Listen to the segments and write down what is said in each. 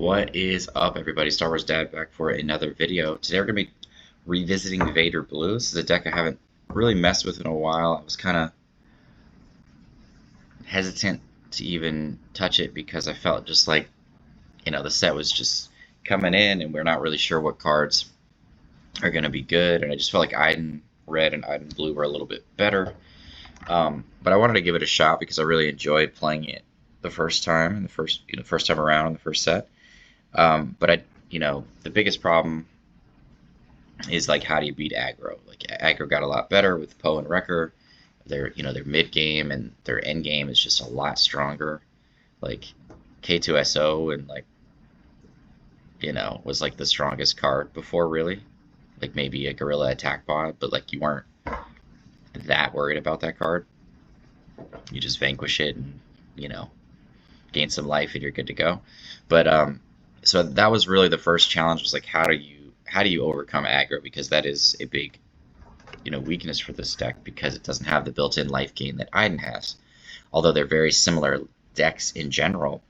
What is up, everybody? Star Wars Dad back for another video. Today we're going to be revisiting Vader Blue. This is a deck I haven't really messed with in a while. I was kind of hesitant to even touch it because I felt just like, the set was just coming in and we're not really sure what cards are going to be good. And I just felt like Iden Red and Iden Blue were a little bit better. But I wanted to give it a shot because I really enjoyed playing it the first time, first time around in the first set. But the biggest problem is like, how do you beat aggro? Like, aggro got a lot better with Poe and Wrecker. Their mid game and their end game is just a lot stronger. Like K2SO and was like the strongest card before, really. Like maybe a Guerrilla Attack Pod, but like you weren't that worried about that card. You just vanquish it and gain some life and you're good to go. But so that was really the first challenge, was like, how do you overcome aggro, because that is a big weakness for this deck, because it doesn't have the built-in life gain that Iden has. Although they're very similar decks in general,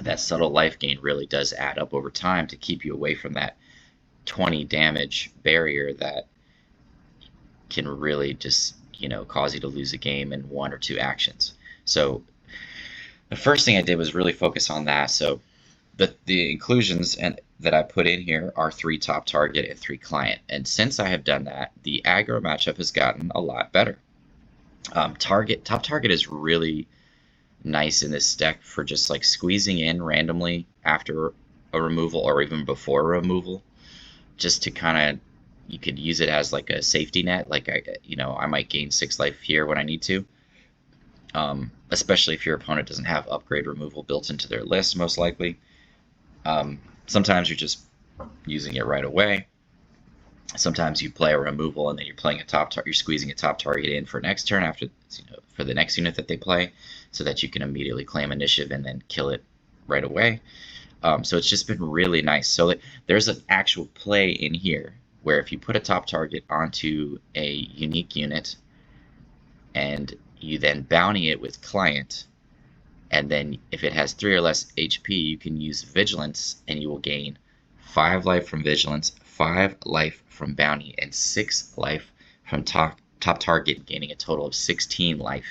that subtle life gain really does add up over time to keep you away from that 20 damage barrier that can really just cause you to lose a game in one or two actions. So the first thing I did was really focus on that. So the inclusions that I put in here are 3 top target and 3 client. And since I have done that, the aggro matchup has gotten a lot better. Top target is really nice in this deck for just like squeezing in randomly after a removal or even before a removal, just to kind of, you could use it as like a safety net. Like I might gain 6 life here when I need to. Especially if your opponent doesn't have upgrade removal built into their list, most likely. Sometimes you're just using it right away. Sometimes you play a removal and then you're playing you're squeezing a top target in for next turn after for the next unit that they play, so that you can immediately claim initiative and then kill it right away. So it's just been really nice. So there's an actual play in here where if you put a top target onto a unique unit and you then bounty it with client, and then if it has 3 or less HP, you can use Vigilance, and you will gain 5 life from Vigilance, 5 life from bounty, and 6 life from top target, gaining a total of 16 life.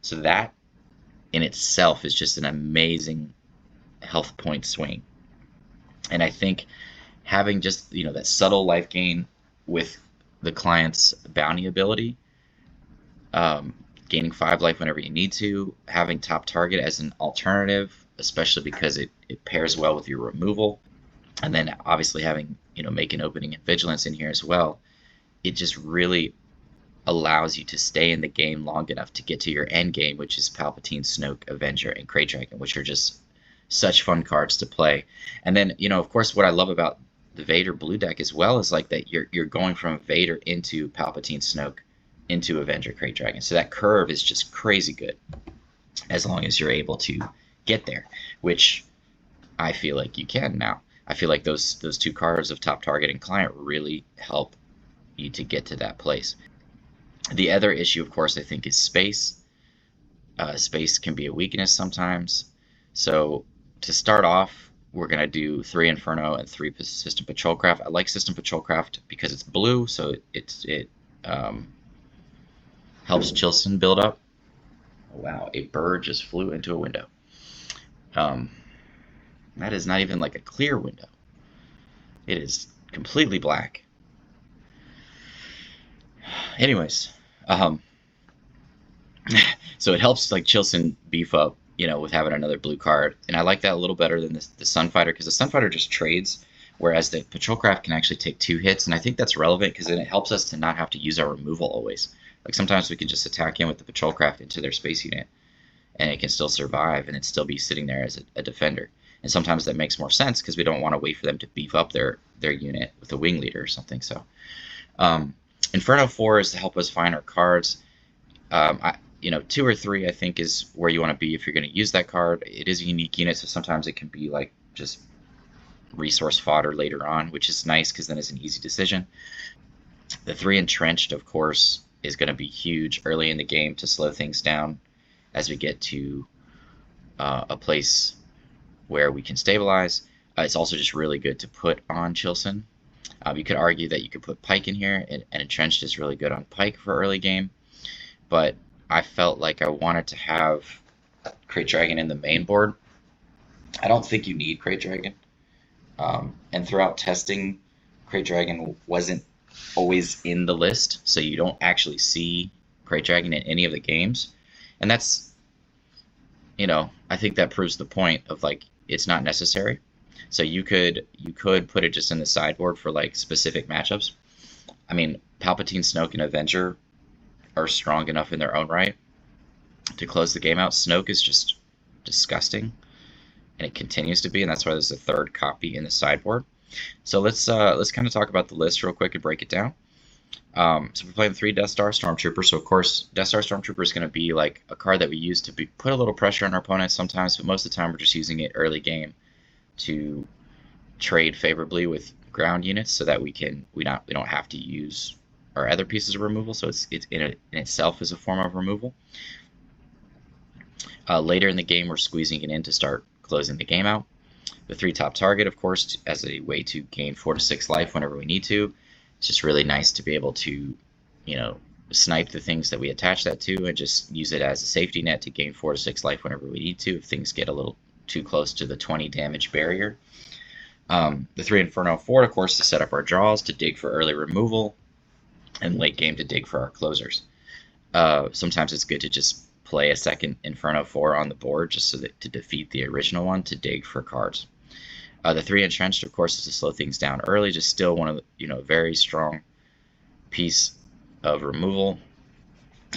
So that in itself is just an amazing health point swing. And I think having just that subtle life gain with the client's bounty ability, gaining 5 life whenever you need to, having top target as an alternative, especially because it pairs well with your removal, and then obviously having make an opening and Vigilance in here as well, it just really allows you to stay in the game long enough to get to your end game, which is Palpatine, Snoke, Avenger, and Krayt Dragon, which are just such fun cards to play. And then of course, what I love about the Vader Blue deck as well is like that you're going from Vader into Palpatine, Snoke, into Avenger, Krayt Dragon. So that curve is just crazy good, as long as you're able to get there, which I feel like you can now. I feel like those 2 cards of top target and client really help you to get to that place. The other issue, of course, I think is space. Space can be a weakness sometimes. So to start off, we're going to do 3 Inferno and 3 System Patrolcraft. I like System Patrolcraft because it's blue, so it helps Childsen build up. Oh, wow, a bird just flew into a window. That is not even like a clear window. It is completely black. Anyways, so it helps like Childsen beef up, with having another blue card, and I like that a little better than the Sunfighter, because the Sunfighter just trades, whereas the Patrolcraft can actually take 2 hits, and I think that's relevant because then it helps us to not have to use our removal always. Like sometimes we can just attack in with the Patrolcraft into their space unit, and it can still survive and it still be sitting there as a defender. And sometimes that makes more sense because we don't want to wait for them to beef up their unit with a wing leader or something. So Inferno 4 is to help us find our cards. 2 or 3 I think is where you want to be if you're going to use that card. It is a unique unit, so sometimes it can be like just resource fodder later on, which is nice because then it's an easy decision. The 3 Entrenched, of course, is going to be huge early in the game to slow things down as we get to a place where we can stabilize. It's also just really good to put on Childsen. You could argue that you could put Pike in here, and Entrenched is really good on Pike for early game, but I felt like I wanted to have Krayt Dragon in the main board. I don't think you need Krayt Dragon, and throughout testing, Krayt Dragon wasn't always in the list, so you don't actually see Krayt Dragon in any of the games, and that's, I think that proves the point of like it's not necessary. So you could put it just in the sideboard for like specific matchups. I mean, Palpatine, Snoke, and Avenger are strong enough in their own right to close the game out. Snoke is just disgusting, and it continues to be, and that's why there's a third copy in the sideboard. So let's kind of talk about the list real quick and break it down. So we're playing 3 Death Star Stormtrooper. So of course, Death Star Stormtrooper is going to be like a card that we use to put a little pressure on our opponents sometimes, but most of the time we're just using it early game to trade favorably with ground units, so that we don't have to use our other pieces of removal. So it's in itself is a form of removal. Later in the game, we're squeezing it in to start closing the game out. The 3 top target, of course, as a way to gain 4 to 6 life whenever we need to. It's just really nice to be able to, snipe the things that we attach that to and just use it as a safety net to gain 4 to 6 life whenever we need to if things get a little too close to the 20 damage barrier. The 3 Inferno Fort, of course, to set up our draws, to dig for early removal, and late game to dig for our closers. Sometimes it's good to just play a second Inferno 4 on the board just so that to defeat the original one to dig for cards. The 3 Entrenched, of course, is to slow things down early, just still one of the, very strong piece of removal.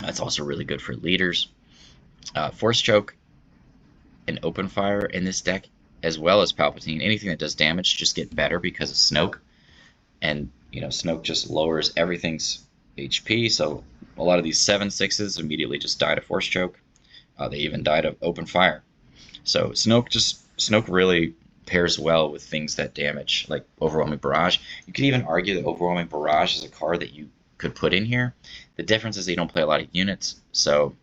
That's also really good for leaders. Force Choke and Open Fire in this deck, as well as Palpatine. Anything that does damage just get better because of Snoke. And, Snoke just lowers everything's HP, so a lot of these 7/6s immediately just die to Force Choke. They even die to Open Fire. So Snoke really pairs well with things that damage, like Overwhelming Barrage. You could even argue that Overwhelming Barrage is a card that you could put in here. The difference is that you don't play a lot of units, so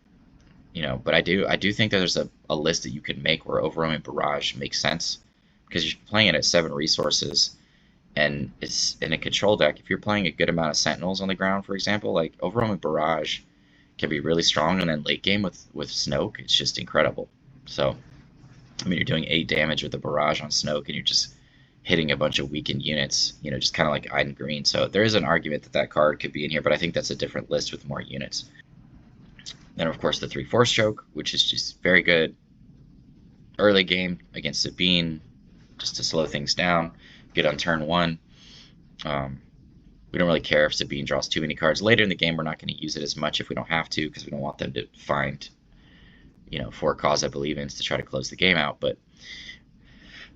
but I do think that there's a list that you could make where Overwhelming Barrage makes sense, because you're playing it at 7 resources, and it's in a control deck. If you're playing a good amount of Sentinels on the ground, for example, like Overwhelming Barrage can be really strong, and then late game with Snoke, it's just incredible. So, I mean, you're doing 8 damage with the Barrage on Snoke, and you're just hitting a bunch of weakened units, just kind of like Iden Green. So there is an argument that card could be in here, but I think that's a different list with more units. Then, of course, the 3 Force Choke, which is just very good early game against Sabine, just to slow things down, get on turn 1. We don't really care if Sabine draws too many cards. Later in the game, we're not going to use it as much if we don't have to, because we don't want them to find, 4 Cause I Believe In to try to close the game out. But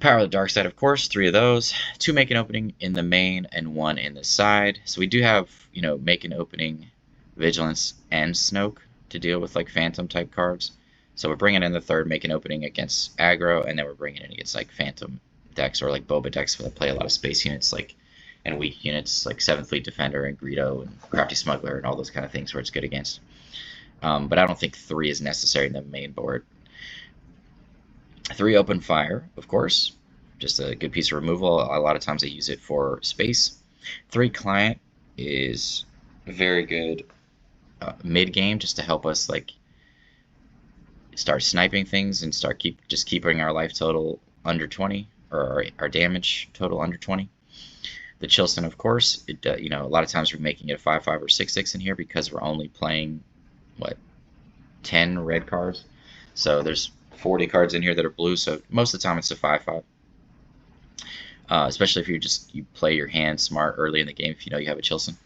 Power of the Dark Side, of course, 3 of those. 2 Make an Opening in the main and 1 in the side. So we do have, Make an Opening, Vigilance, and Snoke to deal with like Phantom type cards. So we're bringing in the 3rd Make an Opening against aggro, and then we're bringing in against like Phantom decks or like Boba decks that play a lot of space units and weak units like 7th Fleet Defender and Greedo and Crafty Smuggler and all those kind of things where it's good against. But I don't think 3 is necessary in the main board. 3 Open Fire, of course, just a good piece of removal. A lot of times I use it for space. 3 Client is very good mid game, just to help us like start sniping things and start keeping our life total under 20, or our damage total under 20. The Childsen, of course, a lot of times we're making it a 5/5 or 6/6 in here because we're only playing 10 red cards. So there's 40 cards in here that are blue, so most of the time it's a 5/5. Especially if you play your hand smart early in the game, if you have a Childsen.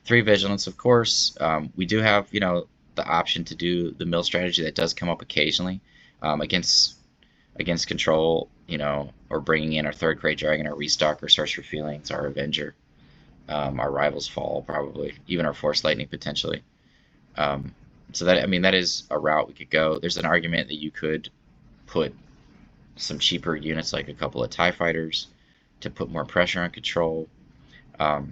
3 Vigilance, of course. We do have, the option to do the mill strategy that does come up occasionally against control, or bringing in our 3rd Krayt Dragon, our Restock, or Search for Feelings, our Avenger, our Rival's Fall, probably, even our Force Lightning, potentially. So that is a route we could go. There's an argument that you could put some cheaper units, like a couple of TIE Fighters, to put more pressure on control. But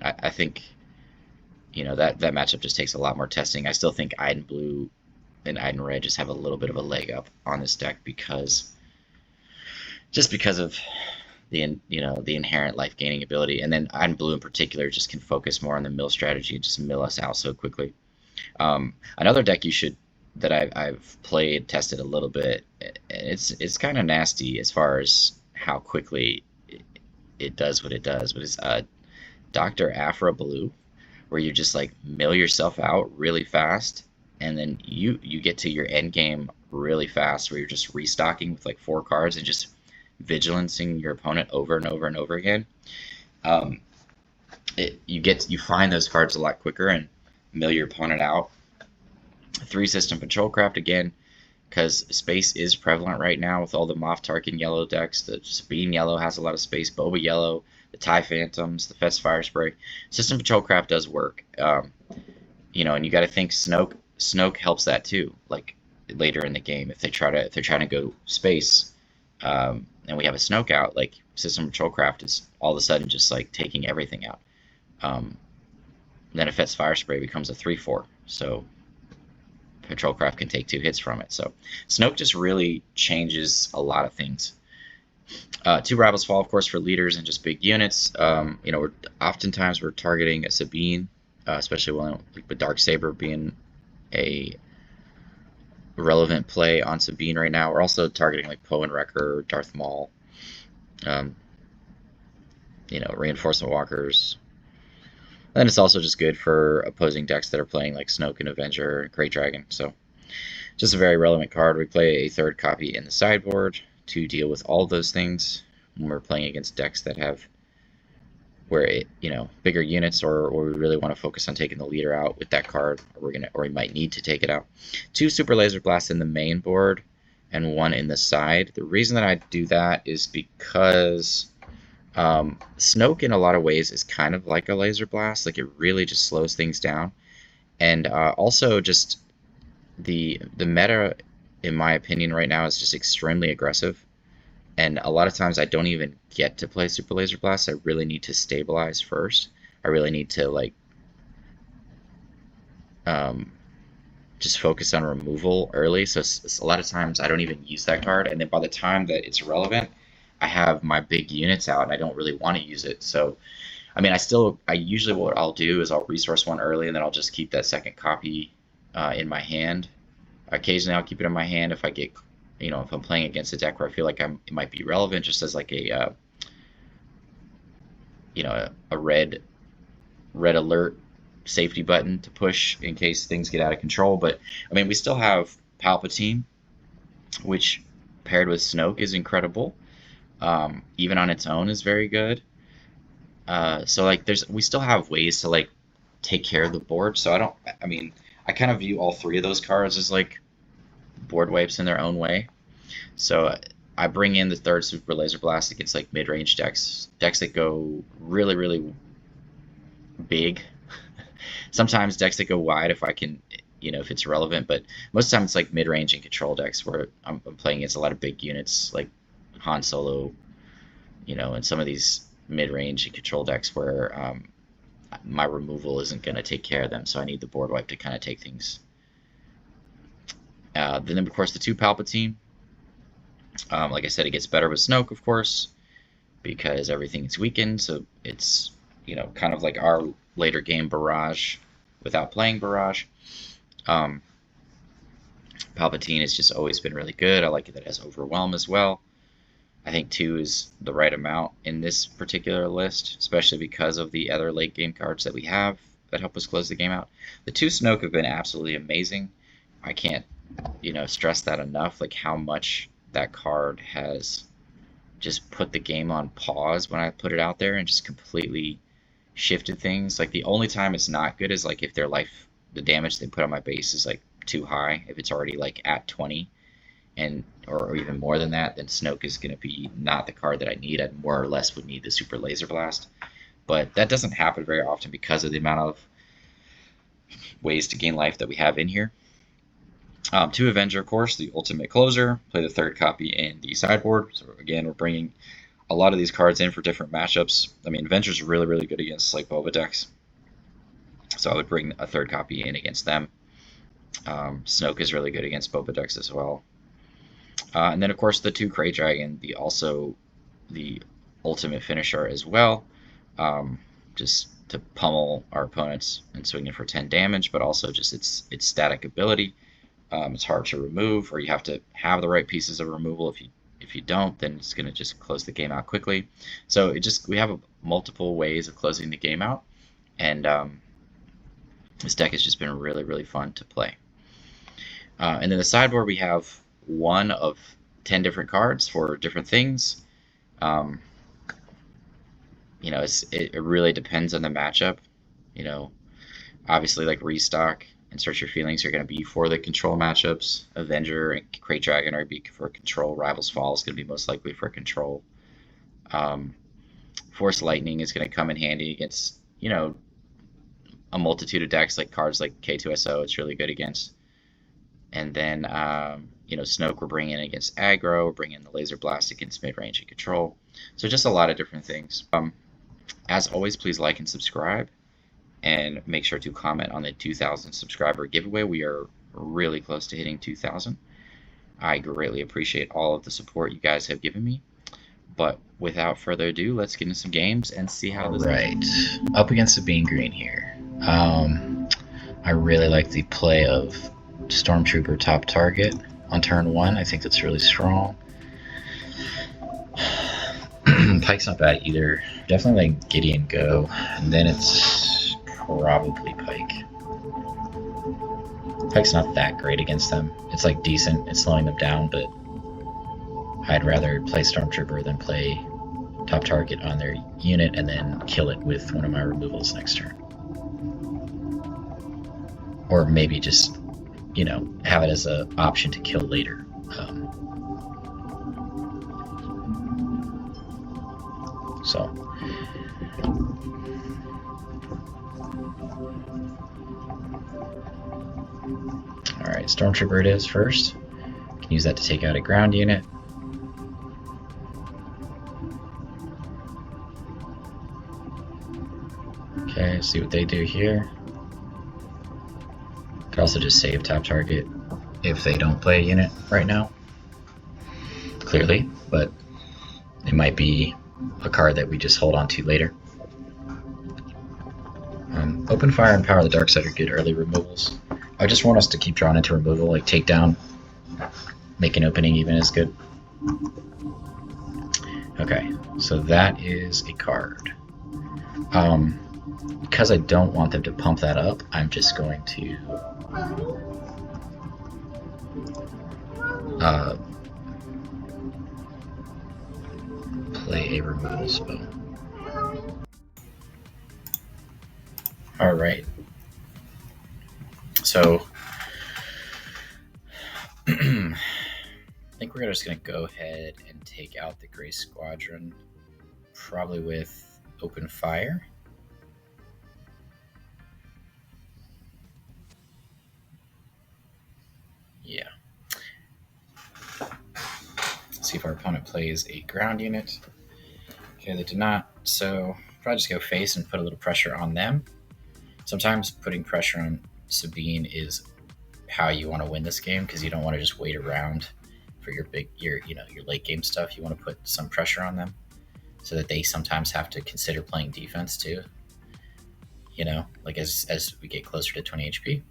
I think, that matchup just takes a lot more testing. I still think Iden Blue and Iden Red just have a little bit of a leg up on this deck because of the inherent life gaining ability, and then Iden Blue in particular just can focus more on the mill strategy and just mill us out so quickly. Another deck that I've played, tested a little bit, and it's kind of nasty as far as how quickly it does what it does, but it's Dr. Aphra Blue, where you just like mill yourself out really fast, and then you get to your end game really fast, where you're just restocking with like 4 cards and just vigilancing your opponent over and over and over again. You find those cards a lot quicker and mill your opponent out. 3 system patrol craft again, because space is prevalent right now with all the Moff Tarkin yellow decks. The Sabine yellow has a lot of space, Boba yellow, the TIE Phantoms, the Fest Fire Spray. System patrol craft does work. And you got to think Snoke helps that too. Like later in the game, if they're trying to go space, and we have a Snoke out, like system patrol craft is all of a sudden just like taking everything out. Then a Fest Fire Spray becomes a 3/4. So patrol craft can take 2 hits from it. So Snoke just really changes a lot of things. 2 Rivals Fall, of course, for leaders and just big units. Oftentimes we're targeting a Sabine, especially with Darksaber being a relevant play on Sabine right now. We're also targeting like Poe and Wrecker, Darth Maul, reinforcement walkers. And it's also just good for opposing decks that are playing like Snoke and Avenger and Krayt Dragon. So just a very relevant card. We play a 3rd copy in the sideboard to deal with all those things when we're playing against decks that have bigger units, or we really want to focus on taking the leader out with that card, or we might need to take it out. 2 Super Laser Blasts in the main board and 1 in the side. The reason that I do that is because Snoke in a lot of ways is kind of like a laser blast. Like it really just slows things down, and also just the meta, in my opinion, right now is just extremely aggressive, and a lot of times I don't even get to play Super Laser Blast. I really need to stabilize first. I really need to just focus on removal early. So a lot of times I don't even use that card, and then by the time that it's relevant, I have my big units out and I don't really want to use it. So, I mean, I usually what I'll do is I'll resource 1 early, and then I'll just keep that 2nd copy in my hand. Occasionally I'll keep it in my hand if I get, if I'm playing against a deck where I feel like it might be relevant, just as like a red alert safety button to push in case things get out of control. But, I mean, we still have Palpatine, which paired with Snoke is incredible. Even on its own is very good. So like we still have ways to like take care of the board. So I kind of view all 3 of those cards as like board wipes in their own way. So I bring in the 3rd Super Laser Blast against like mid-range decks that go really, really big. Sometimes decks that go wide if I can, if it's relevant, but most of the time it's like mid-range and control decks where I'm playing against a lot of big units like Han Solo, and some of these mid-range and control decks where my removal isn't going to take care of them, so I need the board wipe to kind of take things. Then, of course, the 2 Palpatine. Like I said, it gets better with Snoke, of course, because everything is weakened, so it's, kind of like our later game Barrage without playing Barrage. Palpatine has just always been really good. I like it that it has Overwhelm as well. I think 2 is the right amount in this particular list, especially because of the other late game cards that we have that help us close the game out. The 2 Snoke have been absolutely amazing. I can't, stress that enough, like how much that card has just put the game on pause when I put it out there and just completely shifted things. Like the only time it's not good is like if the damage they put on my base is like too high, if it's already like at 20. Or even more than that, then Snoke is going to be not the card that I need. I more or less would need the Super Laser Blast. But that doesn't happen very often because of the amount of ways to gain life that we have in here. 2 Avenger, of course, the ultimate closer. Play the 3rd copy in the sideboard. So again, we're bringing a lot of these cards in for different matchups. I mean, Avenger's really, really good against like Boba decks. So I would bring a 3rd copy in against them. Snoke is really good against Boba decks as well. And then of course the 2 Krayt Dragon, the ultimate finisher as well, just to pummel our opponents and swing it for 10 damage, but also just its static ability. It's hard to remove, or you have to have the right pieces of removal. If you don't, then it's going to just close the game out quickly. So we have multiple ways of closing the game out, and this deck has just been really, really fun to play. And then the sideboard, we have 1 of 10 different cards for different things. You know, it really depends on the matchup. You know, obviously, like Restock and Search Your Feelings are going to be for the control matchups. Avenger and Krayt Dragon are be for control. Rivals Fall is going to be most likely for control. Force Lightning is going to come in handy against, you know, a multitude of decks, like cards like K2SO. It's really good against. And then, you know, Snoke we're bringing in against aggro. We're bringing in the Laser Blast against mid-range and control. So just a lot of different things. As always, please like and subscribe. And make sure to comment on the 2,000 subscriber giveaway. We are really close to hitting 2,000. I greatly appreciate all of the support you guys have given me. But without further ado, let's get into some games and see how this goes. Up against Sabine Green here. I really like the play of Stormtrooper top target on turn 1. I think that's really strong. Pike's not bad either. Definitely like Gideon Go. And then it's probably Pike. Pike's not that great against them. It's like decent. It's slowing them down, but I'd rather play Stormtrooper than play top target on their unit and then kill it with one of my removals next turn. Or maybe just, you know, have it as an option to kill later. Alright, Stormtrooper it is first. Can use that to take out a ground unit. Okay, see what they do here. Could also just save top target if they don't play a unit right now. Clearly, but it might be a card that we just hold on to later. Open Fire and Power of the Dark Side are good early removals. I just want us to keep drawing into removal, like Takedown. Make an opening even is good. Okay, so that is a card. Because I don't want them to pump that up, I'm just going to play a removal spell. Alright. So, I think we're just going to go ahead and take out the Gray Squadron, probably with Open Fire. Yeah. Let's see if our opponent plays a ground unit. Okay, they did not, so probably just go face and put a little pressure on them. Sometimes putting pressure on Sabine is how you want to win this game, because you don't want to just wait around for your late game stuff. You want to put some pressure on them so that they sometimes have to consider playing defense too. You know, like as we get closer to 20 HP.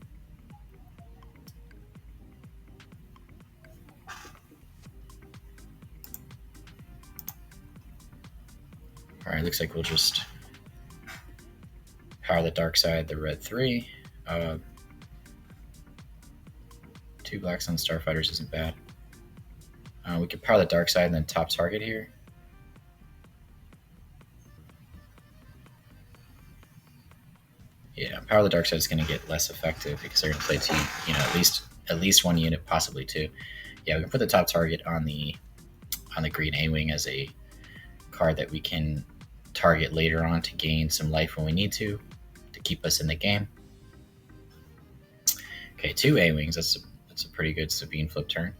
Alright, looks like we'll just power the dark side, the red 3. 2 blacks on Starfighters isn't bad. We could power the dark side and then top target here. Yeah, power the dark side is going to get less effective because they're going to play two, at least one unit, possibly 2. Yeah, we can put the top target on the green A-wing as a card that we can target later on to gain some life when we need to keep us in the game. Okay, 2 A-wings. That's a pretty good Sabine flip turn,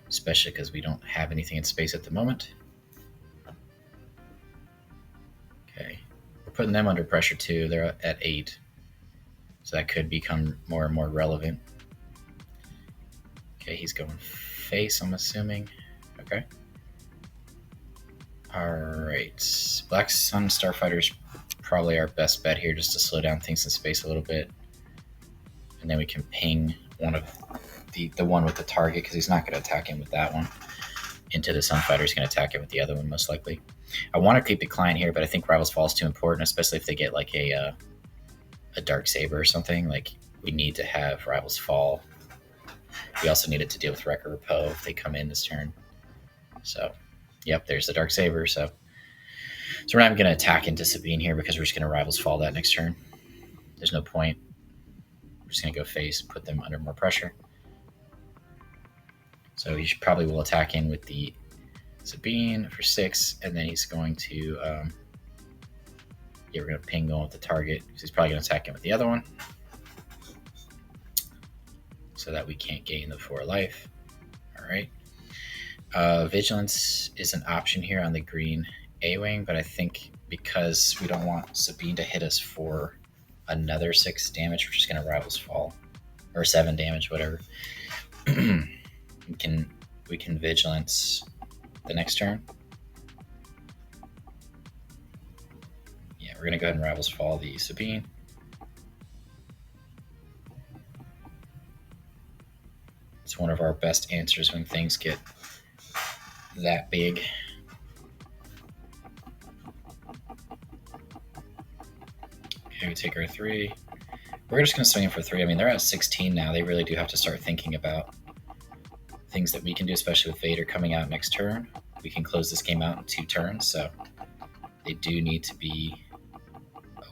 especially because we don't have anything in space at the moment. Okay, we're putting them under pressure too. They're at 8, so that could become more and more relevant. Okay, he's going face, I'm assuming. Okay. Alright. Black Sun Starfighter's probably our best bet here, just to slow down things in space a little bit. And then we can ping one of the one with the target, because he's not going to attack him with that one. Into the Sunfighter, he's going to attack it with the other one, most likely. I want to keep the client here, but I think Rivals Fall is too important, especially if they get like a Dark Saber or something. Like, we need to have Rivals Fall. We also needed to deal with Wrecker or Poe if they come in this turn. So, yep, there's the Dark Saber. So we're not even going to attack into Sabine here, because we're just going to Rivals Fall that next turn. There's no point. We're just going to go face, put them under more pressure. So he probably will attack in with the Sabine for 6, and then he's going to, we're going to ping going with the target, because he's probably going to attack in with the other one, so that we can't gain the 4 life. All right. Vigilance is an option here on the green A-Wing, but I think because we don't want Sabine to hit us for another 6 damage, we're just going to Rivals Fall, or 7 damage, whatever. We can Vigilance the next turn. Yeah, we're going to go ahead and Rivals Fall the Sabine. It's one of our best answers when things get that big. Okay, we take our 3. We're just going to swing in for 3. I mean, they're at 16 now. They really do have to start thinking about things that we can do, especially with Vader coming out next turn. We can close this game out in 2 turns, so they do need to be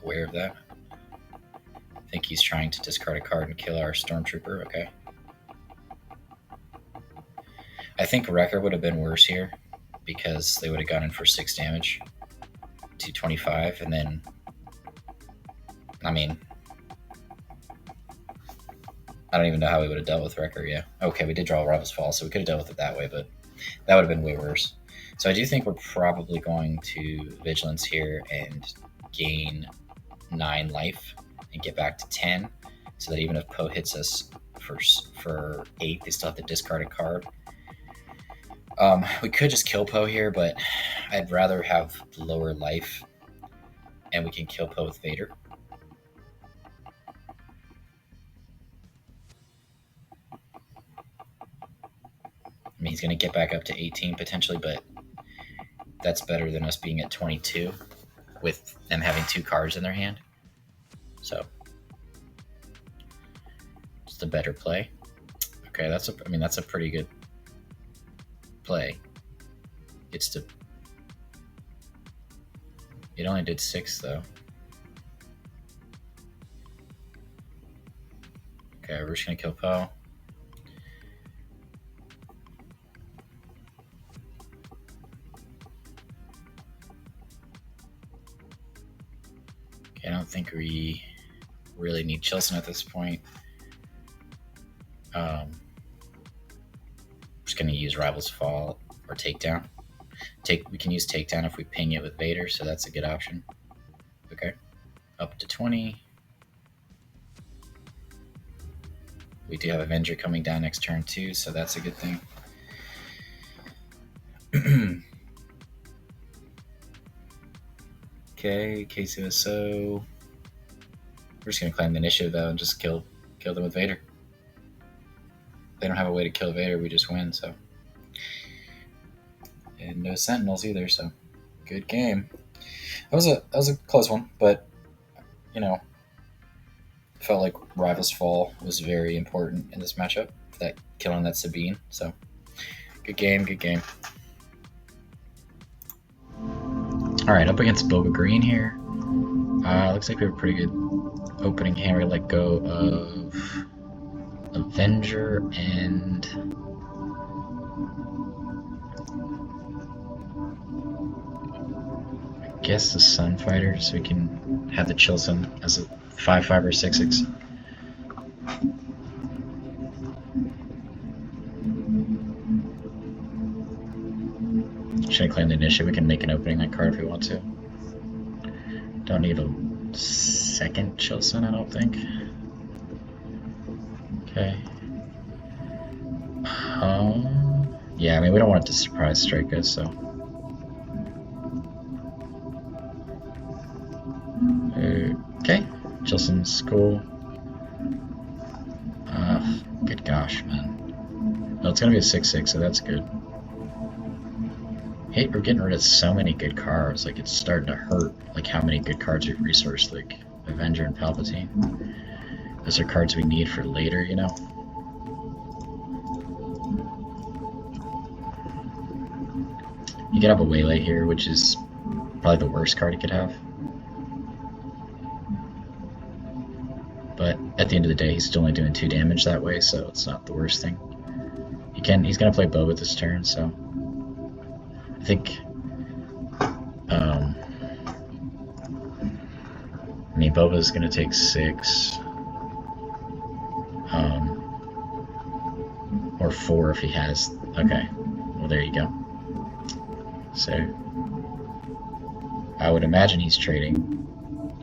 aware of that. I think he's trying to discard a card and kill our Stormtrooper. Okay. I think Wrecker would have been worse here, because they would have gone in for 6 damage to 25, and then, I mean, I don't even know how we would have dealt with Wrecker, yeah. Okay, we did draw a Rivals Fall, so we could have dealt with it that way, but that would have been way worse. So I do think we're probably going to Vigilance here and gain 9 life and get back to 10, so that even if Poe hits us for 8, they still have to discard a card. We could just kill Poe here, but I'd rather have lower life, and we can kill Poe with Vader. I mean, he's going to get back up to 18 potentially, but that's better than us being at 22 with them having 2 cards in their hand. So, it's a better play. Okay, that's a pretty good play. It only did 6 though. Okay, we're just going to kill Poe. I don't think we really need Childsen at this point. Just going to use Rivals Fall or Takedown. We can use Takedown if we ping it with Vader, so that's a good option. Okay, up to 20. We do have Avenger coming down next turn too, so that's a good thing. Okay, K2SO. We're just going to claim the initiative, though, and just kill them with Vader. If they don't have a way to kill Vader, we just win, so. And no Sentinels either, so good game. That was a close one, but, you know, felt like Rivals Fall was very important in this matchup, killing that Sabine, so good game, good game. Alright, up against Boba Green here. Looks like we have a pretty good opening hand. We let go of Avenger and I guess the Sunfighter, so we can have the Childsen as a 5/5 or 6/6. Should I claim the initiative? We can make an opening that card if we want to. Don't need a second Childsen, I don't think. Okay. Yeah, I mean, we don't want it to surprise strike us, so. Okay, Childsen's cool. Good gosh, man. No, it's gonna be a 6/6, so that's good. Hey, we're getting rid of so many good cards. Like, it's starting to hurt. Like, how many good cards we've resourced, like Avenger and Palpatine. Those are cards we need for later, you know. You could have a Waylay here, which is probably the worst card you could have. But at the end of the day, he's still only doing 2 damage that way, so it's not the worst thing. He's gonna play Boba this turn, so I think. I mean, Boba's gonna take 6, or 4 if he has. Okay, well there you go. So I would imagine he's trading.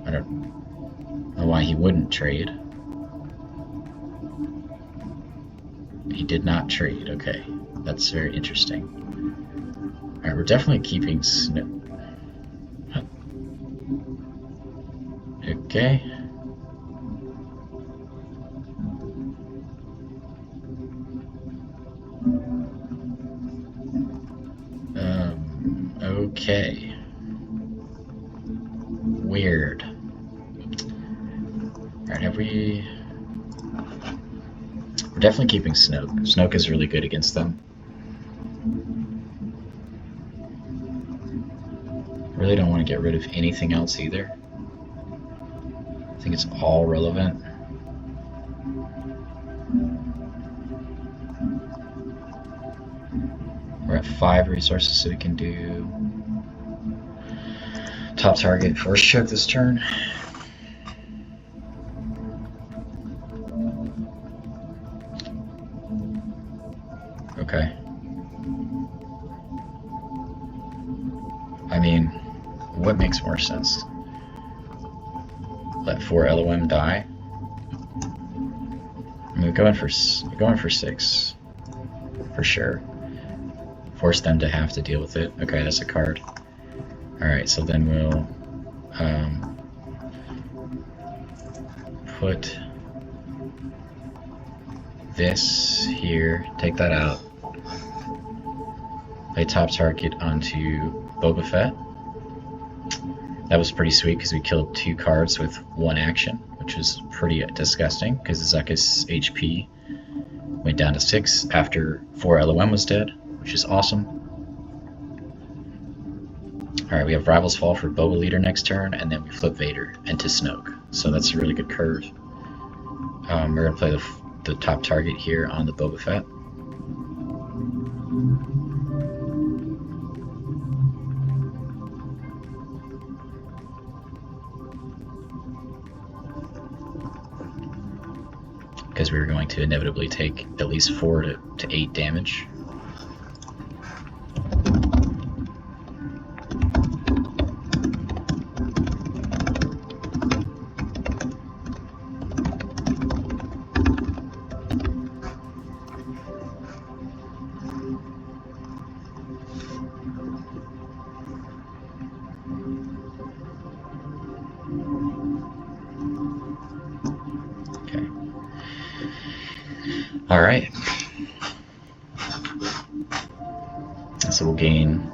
I don't know why he wouldn't trade. He did not trade. Okay, that's very interesting. Alright, we're definitely keeping Snoke. Okay. Okay. Weird. Alright, have we... We're definitely keeping Snoke. Snoke is really good against them. Really don't want to get rid of anything else either. I think it's all relevant. We're at 5 resources, so we can do top target force choke this turn. Okay. I mean, what makes more sense? Let 4 LOM die? I mean, we're going for 6 for sure. Force them to have to deal with it. Okay, that's a card. Alright, so then we'll put this here, take that out, play top target onto Boba Fett. That was pretty sweet because we killed 2 cards with 1 action, which was pretty disgusting because Zuckuss HP went down to 6 after 4 LOM was dead, which is awesome. Alright, we have Rivals Fall for Boba Leader next turn, and then we flip Vader into Snoke. So that's a really good curve. We're going to play the top target here on the Boba Fett. Because we were going to inevitably take at least 4 to 8 damage. Alright. So we'll gain...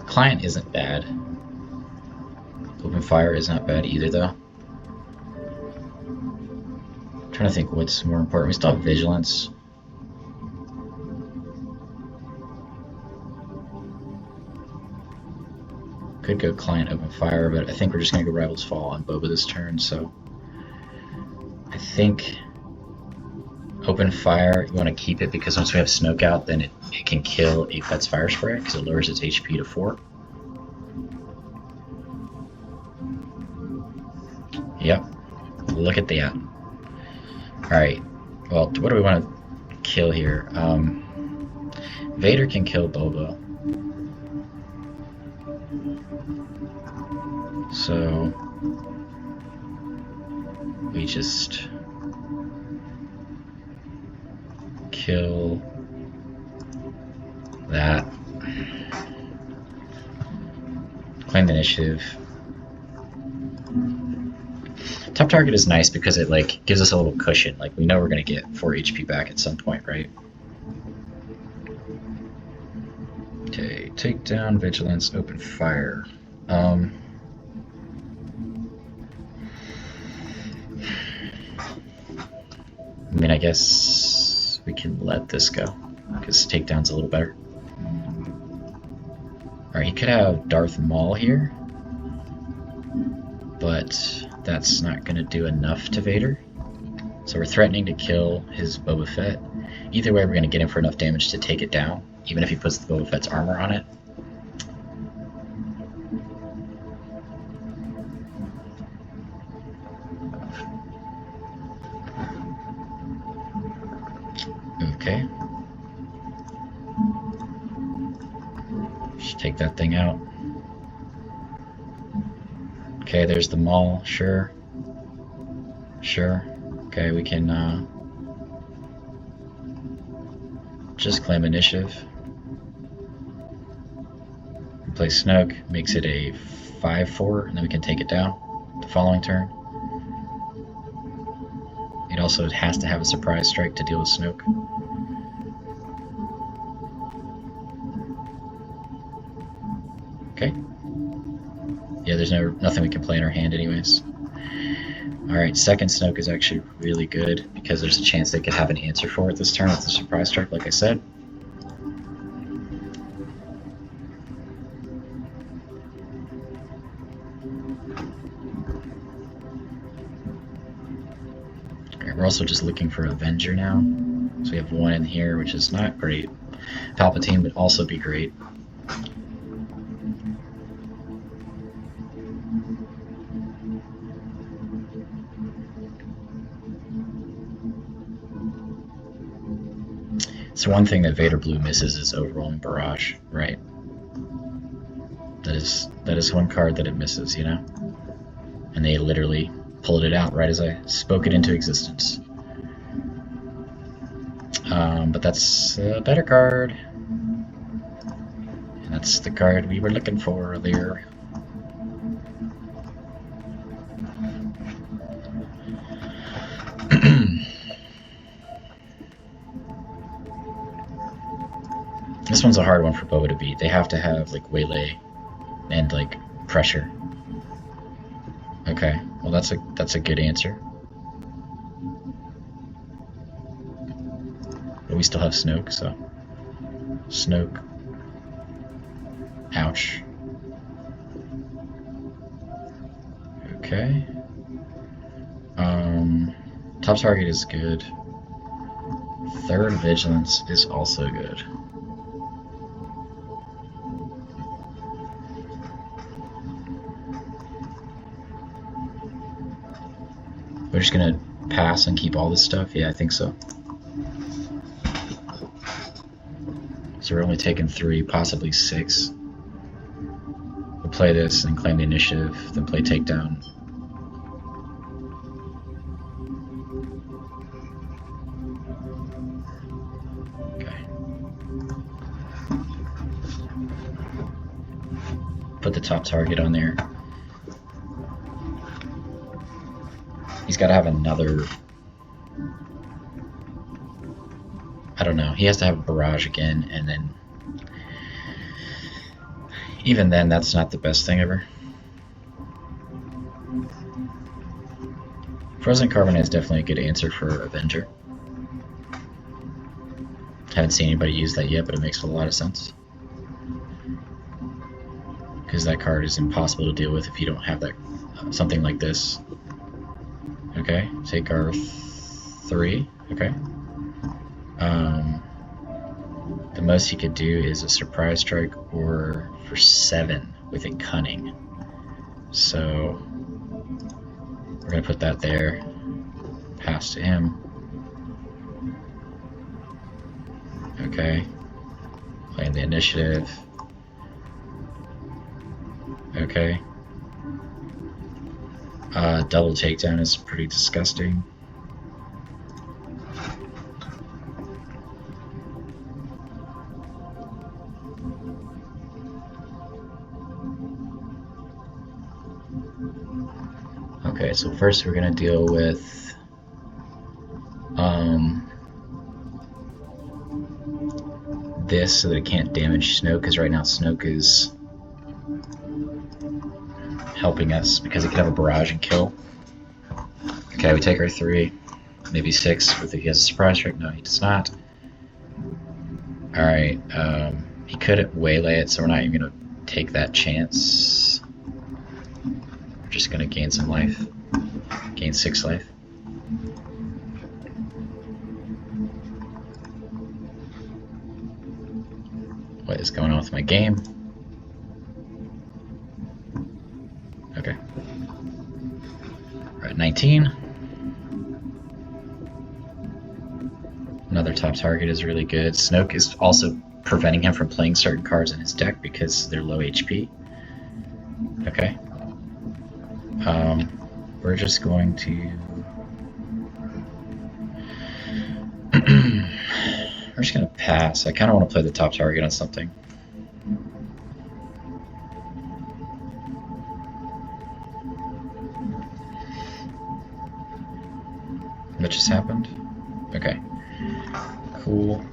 Client isn't bad. Open fire is not bad either, though. I'm trying to think what's more important. We still have vigilance. Could go client open fire, but I think we're just going to go Rivals Fall on Boba this turn, so... I think open fire, you want to keep it because once we have Snoke out, then it can kill a Fett's Fire Spray because it lowers its HP to 4. Yep, look at that. Alright, well, what do we want to kill here? Vader can kill Boba. So... we just kill that. Claim the initiative. Top target is nice because it like gives us a little cushion. Like we know we're gonna get 4 HP back at some point, right? Okay, take down, vigilance, open fire. I mean, I guess we can let this go because takedown's a little better. Alright, he could have Darth Maul here, but that's not going to do enough to Vader. So we're threatening to kill his Boba Fett. Either way, we're going to get him for enough damage to take it down, even if he puts the Boba Fett's armor on it. Okay. Just take that thing out. Okay, there's the Maul. Sure. Sure. Okay, we can just claim initiative. We play Snoke, makes it a 5-4, and then we can take it down the following turn. It also has to have a surprise strike to deal with Snoke. Okay. Yeah, there's nothing we can play in our hand anyways. Alright, second Snoke is actually really good because there's a chance they could have an answer for it this turn with the surprise strike, like I said. Alright, we're also just looking for Avenger now. So we have one in here, which is not great. Palpatine would also be great. So one thing that Vader Blue misses is Overwhelming Barrage, right? That is one card that it misses, you know? And they literally pulled it out right as I spoke it into existence. But that's a better card. And that's the card we were looking for earlier. This one's a hard one for Boba to beat. They have to have like waylay and like pressure. Okay, well that's a good answer. But we still have Snoke, so Snoke. Ouch. Okay. Top target is good. Third vigilance is also good. We're just gonna pass and keep all this stuff? Yeah, I think so. So we're only taking 3, possibly 6. We'll play this and claim the initiative, then play takedown. Okay. Put the top target on there. He's got to have another... I don't know. He has to have a barrage again, and then... Even then, that's not the best thing ever. Frozen Carbonite is definitely a good answer for Avenger. Haven't seen anybody use that yet, but it makes a lot of sense. Because that card is impossible to deal with if you don't have that something like this. Okay, take our 3. Okay. The most he could do is a surprise strike or for 7 with a cunning. So we're gonna put that there. Pass to him. Okay. Playing the initiative. Okay. Double takedown is pretty disgusting. Okay, so first we're gonna deal with this so that it can't damage Snoke, because right now Snoke is helping us because it could have a barrage and kill. Okay, we take our 3, maybe 6 with he has a surprise strike. No, he does not. Alright, he could waylay it, so we're not even gonna take that chance. We're just gonna gain some life. Gain 6 life. What is going on with my game? Okay. We're at 19. Another top target is really good. Snoke is also preventing him from playing certain cards in his deck because they're low HP. Okay. We're just going to... We're just going to pass. I kind of want to play the top target on something. What just happened? Okay. Cool.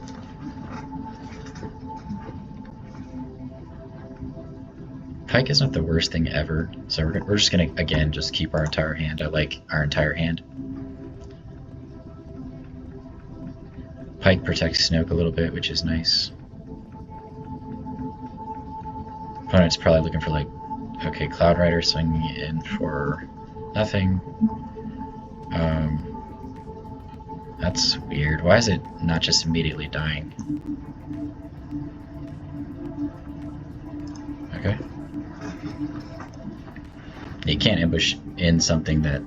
Pike is not the worst thing ever, so we're just gonna, again, just keep our entire hand. I like our entire hand. Pike protects Snoke a little bit, which is nice. Opponent's probably looking for, like, okay, Cloud Rider swinging in for nothing. That's weird. Why is it not just immediately dying? Okay. You can't ambush in something that...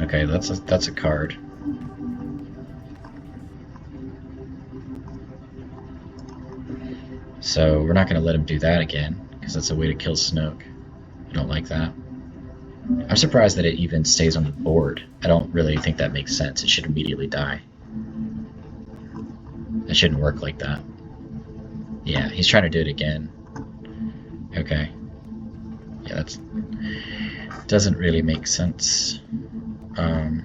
Okay, that's a card. So we're not going to let him do that again, because that's a way to kill Snoke. I don't like that. I'm surprised that it even stays on the board. I don't really think that makes sense. It should immediately die. It shouldn't work like that. Yeah, he's trying to do it again. Okay. Yeah, that's... doesn't really make sense. At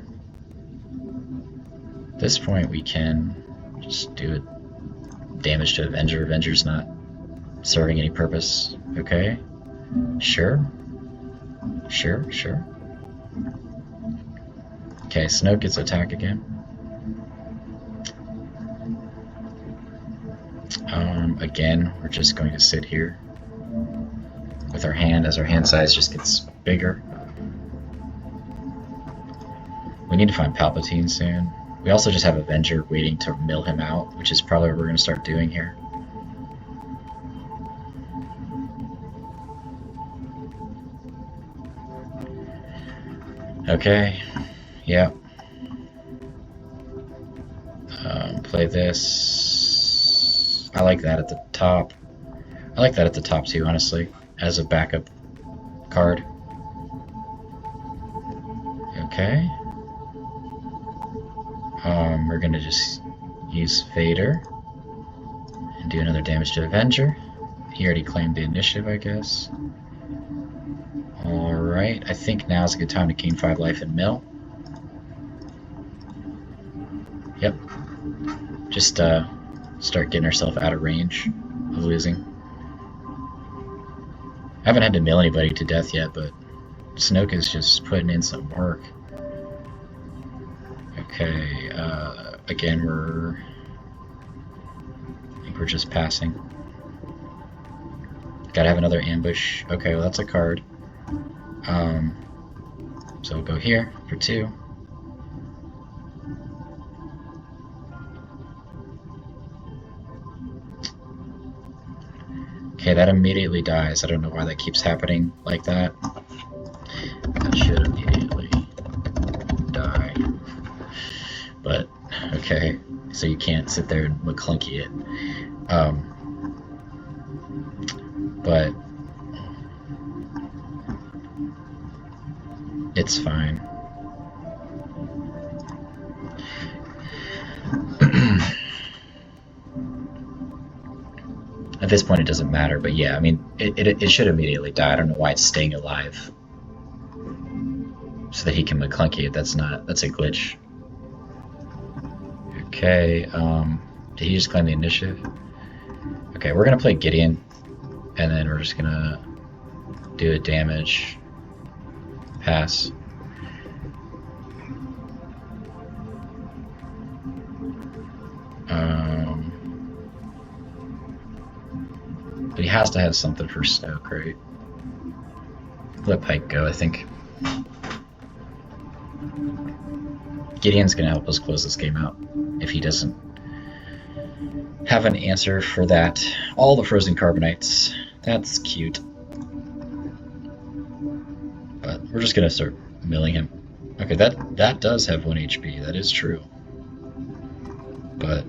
this point we can just do it. Damage to Avenger. Avenger's not serving any purpose. Okay. Sure. Sure. Okay, Snoke gets attack again. Again, we're just going to sit here with our hand as our hand size just gets bigger. We need to find Palpatine soon. We also just have Avenger waiting to mill him out, which is probably what we're going to start doing here. Okay, yeah. Play this. I like that at the top. I like that at the top too, honestly, as a backup card. Okay. We're gonna just use Vader and do another damage to Avenger. He already claimed the initiative, I guess. Alright, I think now's a good time to gain 5 life and mill. Yep. Just start getting ourselves out of range of losing. I haven't had to mill anybody to death yet, but Snoke is just putting in some work. Okay, again, I think we're just passing. Gotta have another ambush. Okay, well that's a card. So we'll go here for 2. Okay, that immediately dies. I don't know why that keeps happening like that. That should immediately die. But, okay. So you can't sit there and McClunky it. But it's fine. At this point it doesn't matter, but yeah, I mean, it should immediately die. I don't know why it's staying alive. so that he can McClunky it. That's a glitch. Okay, did he just claim the initiative? Okay, we're gonna play Gideon, and then we're just gonna do a damage pass. But he has to have something for Snoke, right? Let Pike go, I think. Gideon's gonna help us close this game out if he doesn't have an answer for that. All the frozen carbonites. That's cute. But we're just gonna start milling him. Okay, that does have 1 HP. That is true. But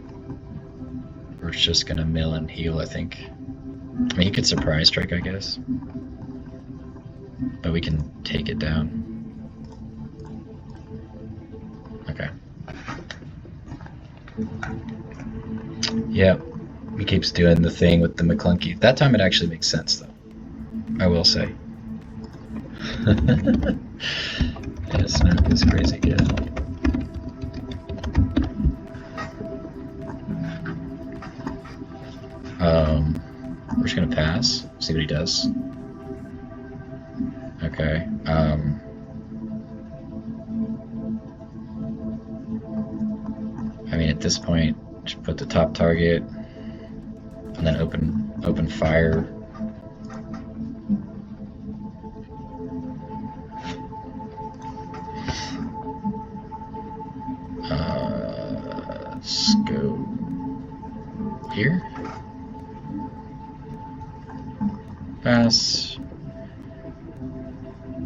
we're just gonna mill and heal, I think. I mean, he could surprise strike, I guess. But we can take it down. Okay. Yep. He keeps doing the thing with the McClunky. That time it actually makes sense, though. I will say. Yeah, Snoke is crazy good. We're just gonna pass, see what he does. Okay. I mean, at this point, just put the top target, and then open fire. Let's go here. Pass.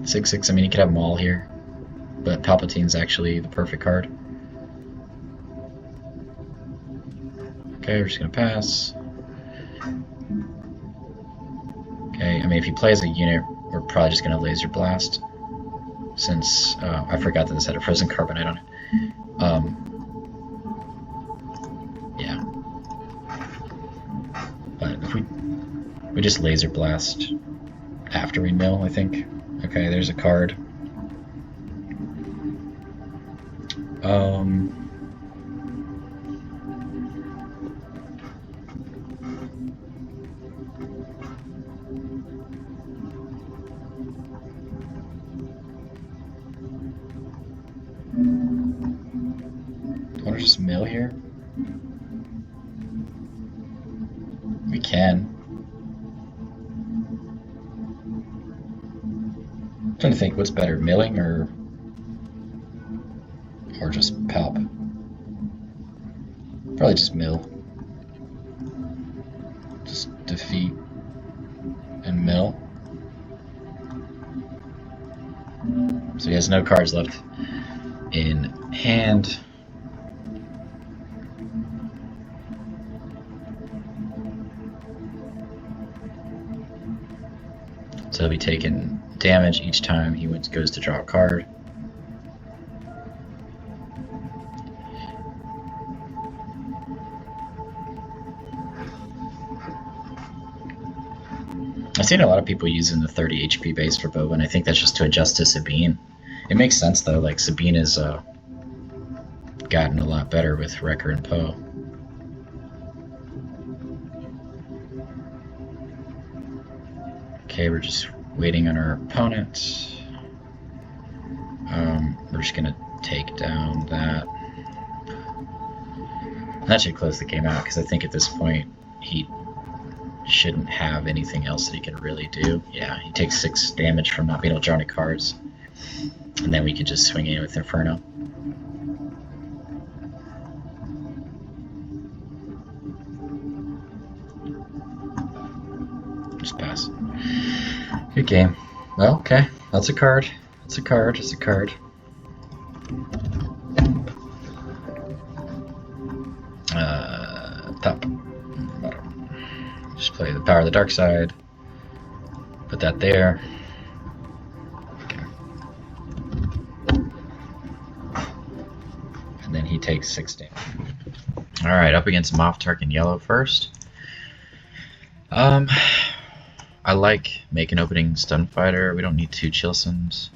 6/6. I mean, you could have them all here, but Palpatine's actually the perfect card. Okay, we're just gonna pass. Okay, I mean, if he plays a unit, we're probably just gonna laser blast, since I forgot that this had a frozen carbonite on it. Yeah, but if we just laser blast after we mill, I think. Okay, there's a card. Do you want to just mill here? We can. I'm trying to think, what's better, milling or just palp? Probably just mill. Just defeat and mill. So he has no cards left in hand. So he'll be taking damage each time he goes to draw a card. I've seen a lot of people using the 30 HP base for Boba, and I think that's just to adjust to Sabine. It makes sense though, like Sabine has gotten a lot better with Wrecker and Poe. Okay, we're just waiting on our opponent. We're just gonna take down that. That should close the game out, because I think at this point he shouldn't have anything else that he can really do. Yeah, he takes 6 damage from not being able to draw any cards. And then we could just swing in with Inferno. Just pass. Good game. Well, okay. That's a card. That's a card. It's a card. Top. Bottom. Just play the Power of the Dark Side. Put that there. Okay. And then he takes 6 damage. Alright, up against Moff Tarkin Yellow first. I like making opening stun fighter. We don't need 2 Chilsens.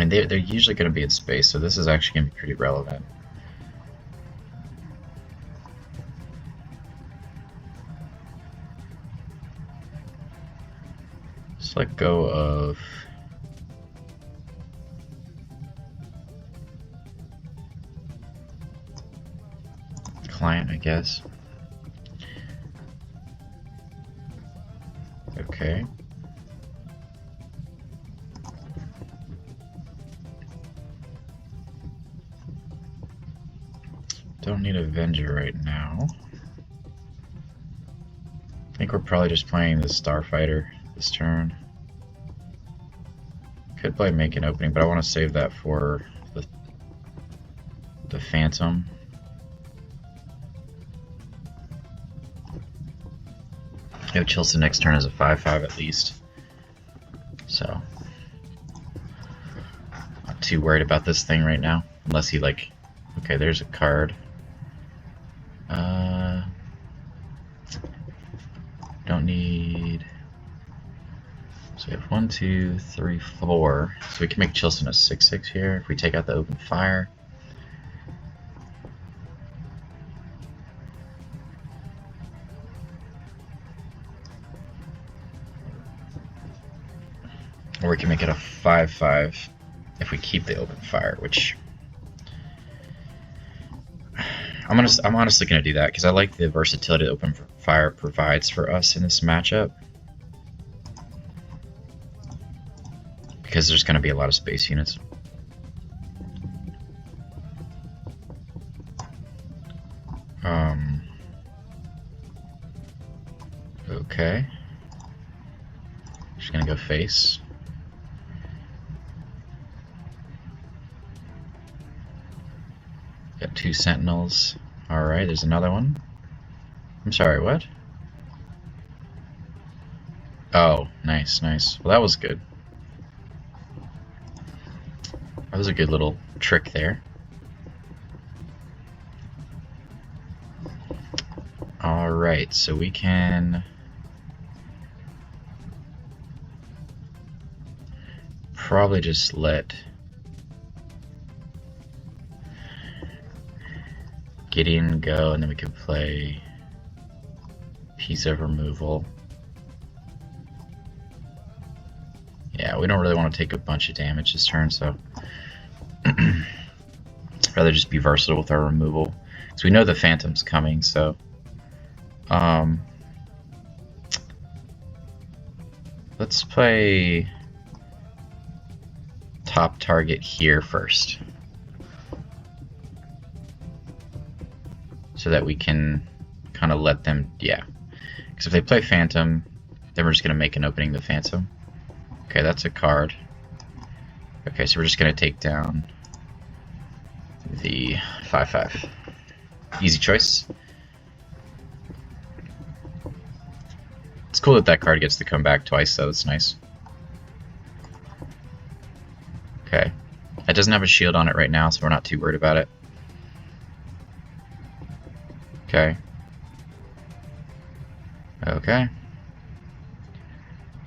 mean, they're usually going to be in space, so this is actually going to be pretty relevant. Let's let go of client, I guess. Okay. Don't need Avenger right now. I think we're probably just playing the Starfighter this turn. Could play Make an Opening, but I want to save that for the Phantom. Yo, Childsen next turn is a 5/5 at least. So, not too worried about this thing right now. Unless he like, okay, there's a card. Don't need. So we have 1, 2, 3, 4. So we can make Childsen a 6/6 here if we take out the open fire. Or we can make it a 5/5 if we keep the open fire, which I'm honestly gonna do that because I like the versatility that open fire provides for us in this matchup. Because there's gonna be a lot of space units. Okay. Just gonna go face. Got 2 sentinels. Alright, there's another one. I'm sorry, what? Oh, nice, nice. Well, that was good. That was a good little trick there. Alright, so we can probably just let Gideon go, and then we can play Piece of Removal. Yeah, we don't really want to take a bunch of damage this turn, so rather just be versatile with our removal. So we know the Phantom's coming, so let's play top target here first, so that we can kind of let them, yeah. Because if they play Phantom, then we're just going to make an opening the Phantom. Okay, that's a card. Okay, so we're just going to take down the 5/5. Easy choice. It's cool that that card gets to come back twice, though. It's nice. Okay. It doesn't have a shield on it right now, so we're not too worried about it. Okay. Okay.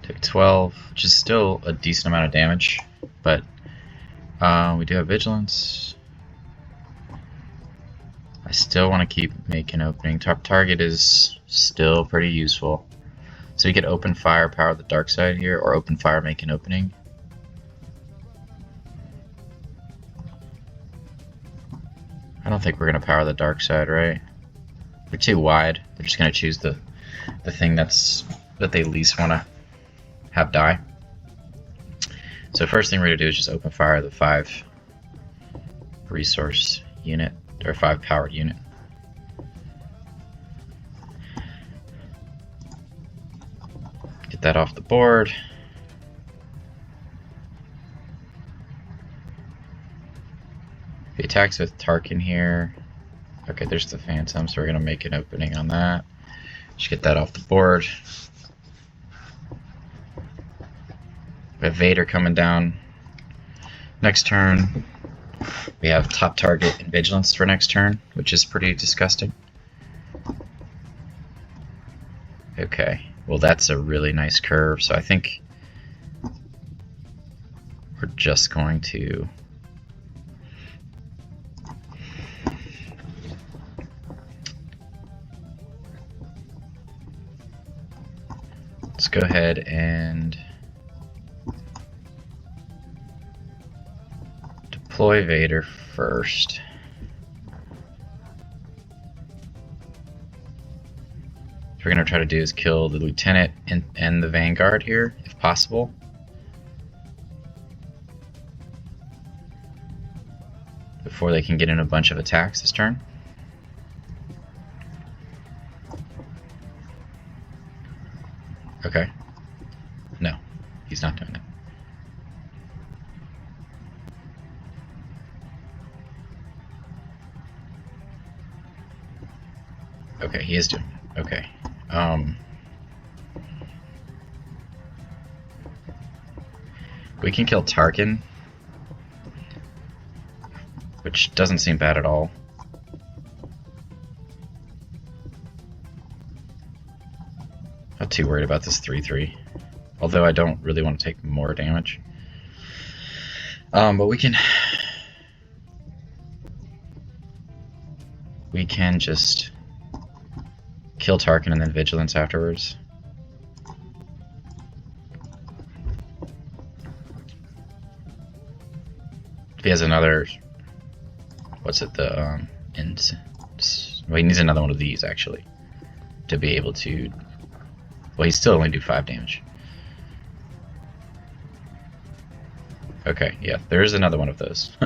Take 12, which is still a decent amount of damage, but we do have Vigilance. I still want to keep making opening. Top target is still pretty useful. So we could open fire, power the dark side here, or open fire, make an opening. I don't think we're going to power the dark side, right? They're too wide. They're just going to choose the thing that they least want to have die. So first thing we're going to do is just open fire the 5 resource unit, or 5 powered unit. Get that off the board. If he attacks with Tarkin here, okay, there's the Phantom, so we're going to make an opening on that. Just get that off the board. We have Vader coming down next turn. We have top target and Vigilance for next turn, which is pretty disgusting. Okay, well that's a really nice curve, so I think we're just going to let's go ahead and deploy Vader first. What we're going to try to do is kill the Lieutenant and the Vanguard here, if possible. Before they can get in a bunch of attacks this turn. Okay. No, he's not doing it. Okay, he is doing it. Okay. We can kill Tarkin, which doesn't seem bad at all. Not too worried about this 3/3, although I don't really want to take more damage. But we can just kill Tarkin and then Vigilance afterwards. If he has another, what's it, well, he needs another one of these actually to be able to, well, he's still only do 5 damage. Okay, yeah, there is another one of those.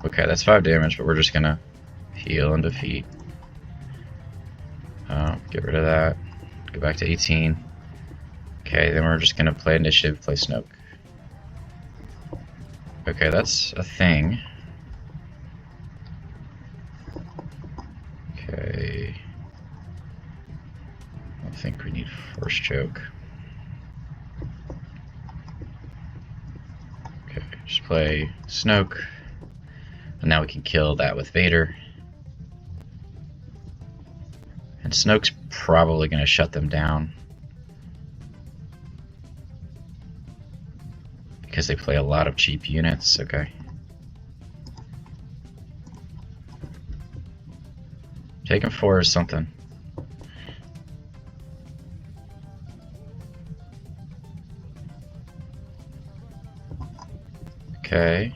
Okay, that's 5 damage, but we're just gonna heal and defeat. Get rid of that. Go back to 18. Okay, then we're just gonna play initiative, play Snoke. Okay, that's a thing. Okay. I think we need Force Choke. Okay, just play Snoke. And now we can kill that with Vader. And Snoke's probably going to shut them down. Because they play a lot of cheap units, okay. Taking 4 is something. Okay.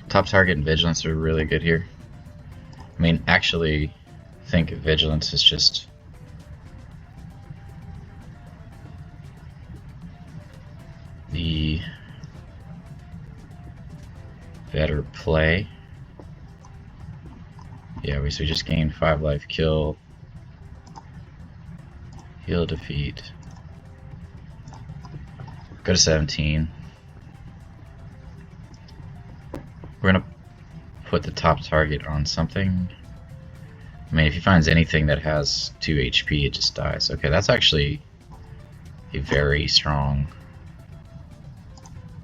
Top target and Vigilance are really good here. I mean, actually, I think Vigilance is just the better play. Yeah, we just gained 5 life, kill, heal, defeat. Go to 17. We're gonna put the top target on something. I mean, if he finds anything that has 2 HP, it just dies. Okay, that's actually a very strong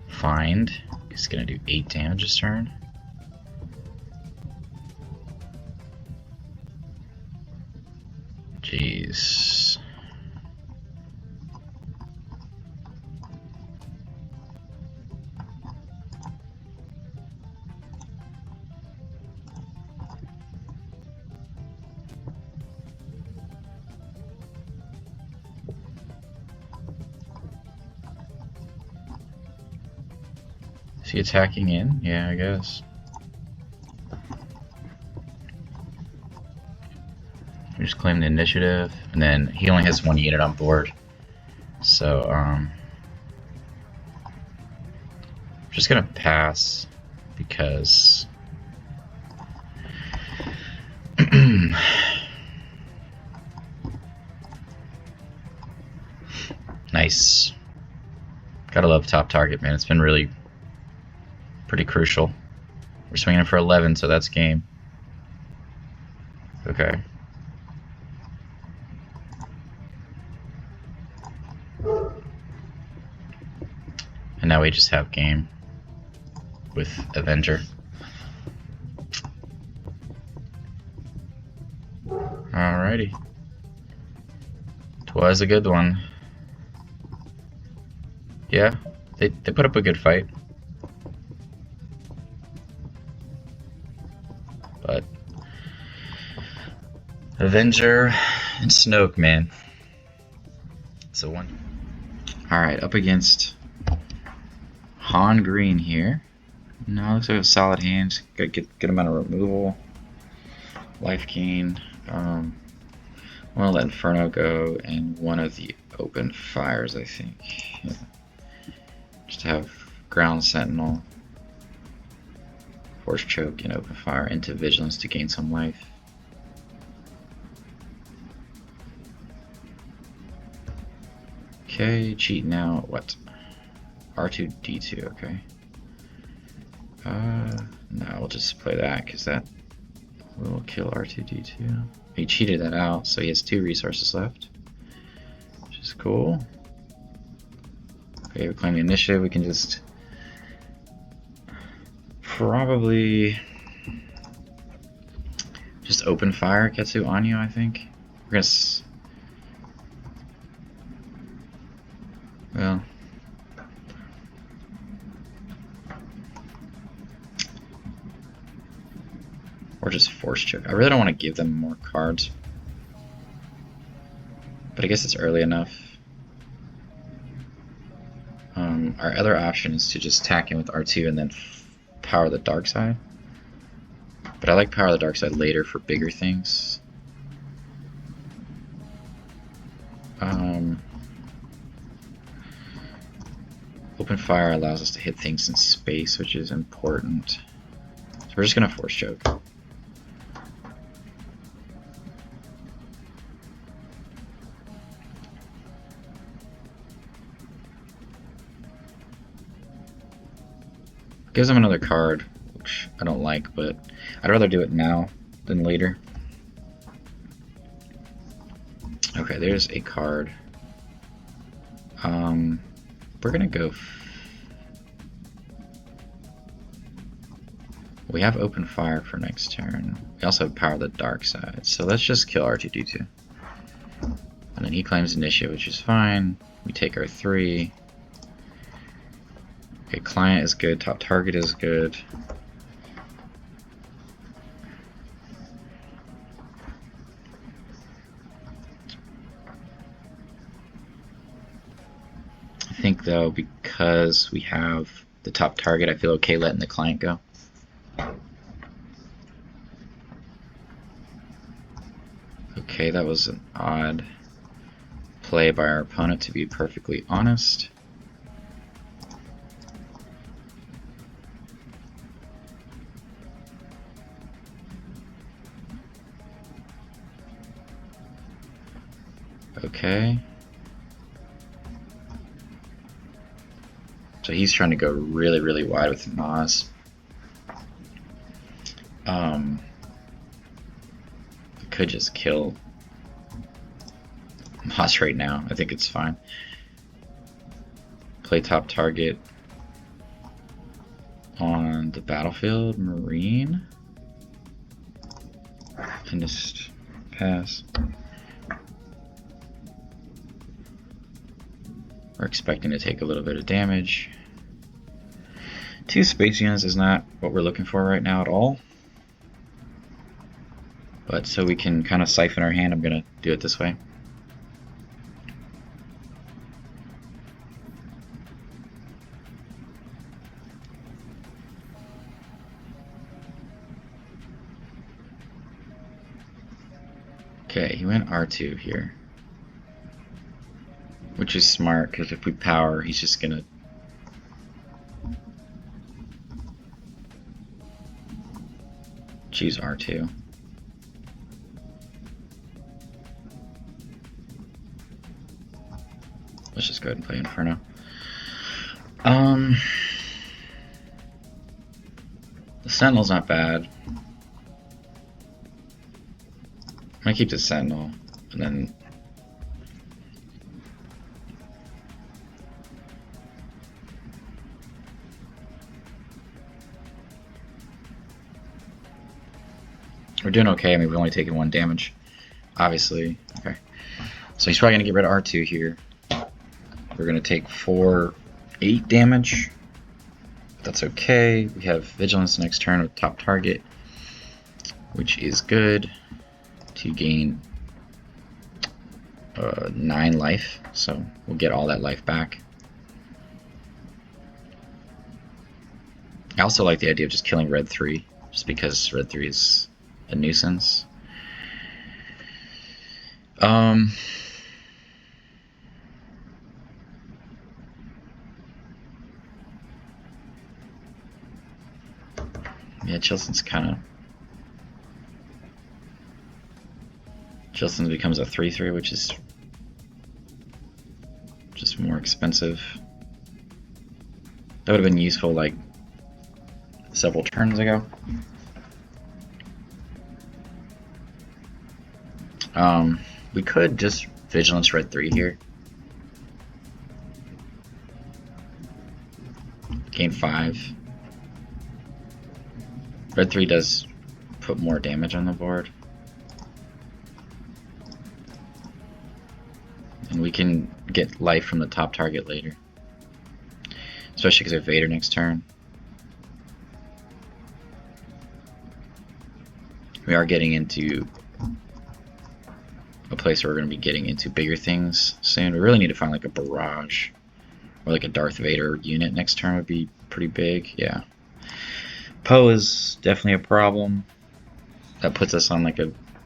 find. He's gonna do 8 damage this turn. Jeez. Is he attacking in? Yeah, I guess. We just claim the initiative, and then he only has 1 unit on board. So, just gonna pass because nice. Gotta love top target, man. It's been really pretty crucial. We're swinging for 11, so that's game. Okay. And now we just have game with Avenger. Alrighty. Twas a good one. Yeah, they put up a good fight. But Avenger and Snoke, man. So one. Alright, up against Han Green here. No, looks like a solid hand. Got good amount of removal. Life gain. I'm gonna let Inferno go and one of the open fires, I think. Yeah. Just have Ground Sentinel, Force Choke, and open fire into Vigilance to gain some life. Okay, cheat now. What? R2D2. Okay. No, we'll just play that because that will kill R2D2. He cheated that out, so he has 2 resources left, which is cool. Okay, we claim the initiative. We can just probably just open fire Ketsu on you, I think. We're gonna well, or just Force Choke. I really don't want to give them more cards, but I guess it's early enough. Our other option is to just attack in with R2 and then power the dark side. But I like power the dark side later for bigger things. Open fire allows us to hit things in space, which is important. So we're just gonna Force Choke. Gives him another card, which I don't like, but I'd rather do it now than later. Okay, there's a card. We're gonna go. We have open fire for next turn. We also have power the dark side, so let's just kill R2D2. And then he claims initiative, which is fine. We take our 3. Okay, client is good, top target is good. I think though, because we have the top target, I feel okay letting the client go. Okay, that was an odd play by our opponent, to be perfectly honest. Okay. So he's trying to go really, really wide with Nas. I could just kill Nas right now. I think it's fine. Play top target on the battlefield, Marine. And just pass. We're expecting to take a little bit of damage. 2 space units is not what we're looking for right now at all. But so we can kind of siphon our hand, I'm going to do it this way. Okay, he went R2 here. Which is smart, because if we power, he's just gonna choose R2. Let's just go ahead and play Inferno. The Sentinel's not bad. I'm gonna keep the Sentinel, and then we're doing okay. I mean, we've only taken 1 damage. obviously. Okay. So he's probably going to get rid of R2 here. We're going to take 8 damage. That's okay. We have Vigilance next turn with top target, which is good to gain 9 life. So we'll get all that life back. I also like the idea of just killing Red 3, just because Red 3 is a nuisance. Yeah, Childsen becomes a 3/3, which is just more expensive. That would have been useful like several turns ago. We could just Vigilance Red 3 here. Gain 5. Red 3 does put more damage on the board. And we can get life from the top target later. Especially because we have Vader next turn. We are getting into a place where we're going to be getting into bigger things soon. We really need to find like a barrage or like a Darth Vader unit next turn would be pretty big. Yeah. Poe is definitely a problem. That puts us on like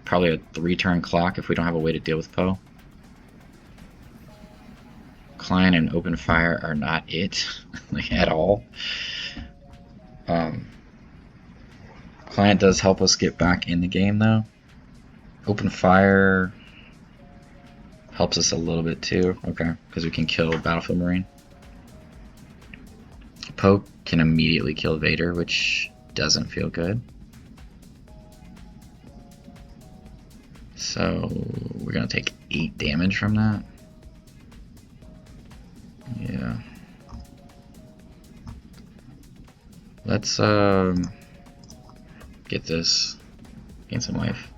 probably a 3-turn clock if we don't have a way to deal with Poe. Klein and open fire are not it like at all. Client does help us get back in the game though. Open fire helps us a little bit too, okay, because we can kill Battlefield Marine. Poe can immediately kill Vader, which doesn't feel good. So we're gonna take 8 damage from that. Yeah. Let's get this. Gain some life.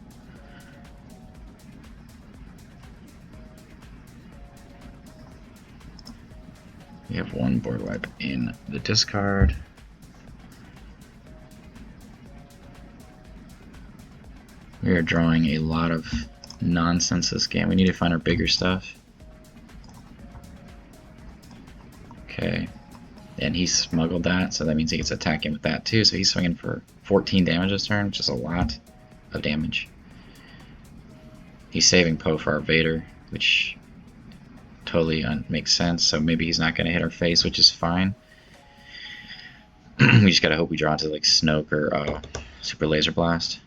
We have 1 board wipe in the discard. We are drawing a lot of nonsense this game. We need to find our bigger stuff. Okay. And he smuggled that, so that means he gets attacking with that too. So he's swinging for 14 damage this turn, which is a lot of damage. He's saving Poe for our Vader, which totally makes sense. So maybe he's not going to hit our face, which is fine. We just gotta hope we draw into like Snoke or Super Laser Blast.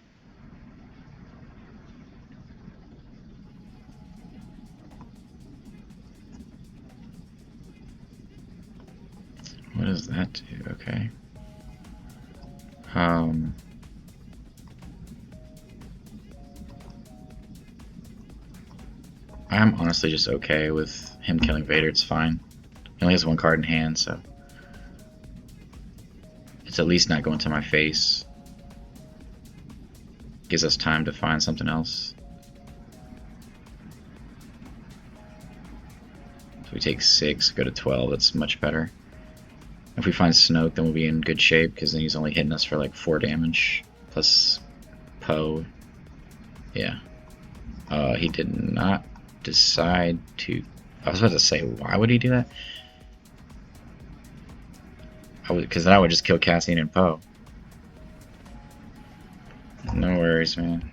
What does that do? Okay. I'm honestly just okay with him killing Vader. It's fine. He only has 1 card in hand, so it's at least not going to my face. Gives us time to find something else. So we take 6, go to 12. That's much better. If we find Snoke, then we'll be in good shape, because then he's only hitting us for like 4 damage plus Poe. Yeah. He did not decide to. I was about to say, why would he do that? Because then I would just kill Cassian and Poe. No worries, man.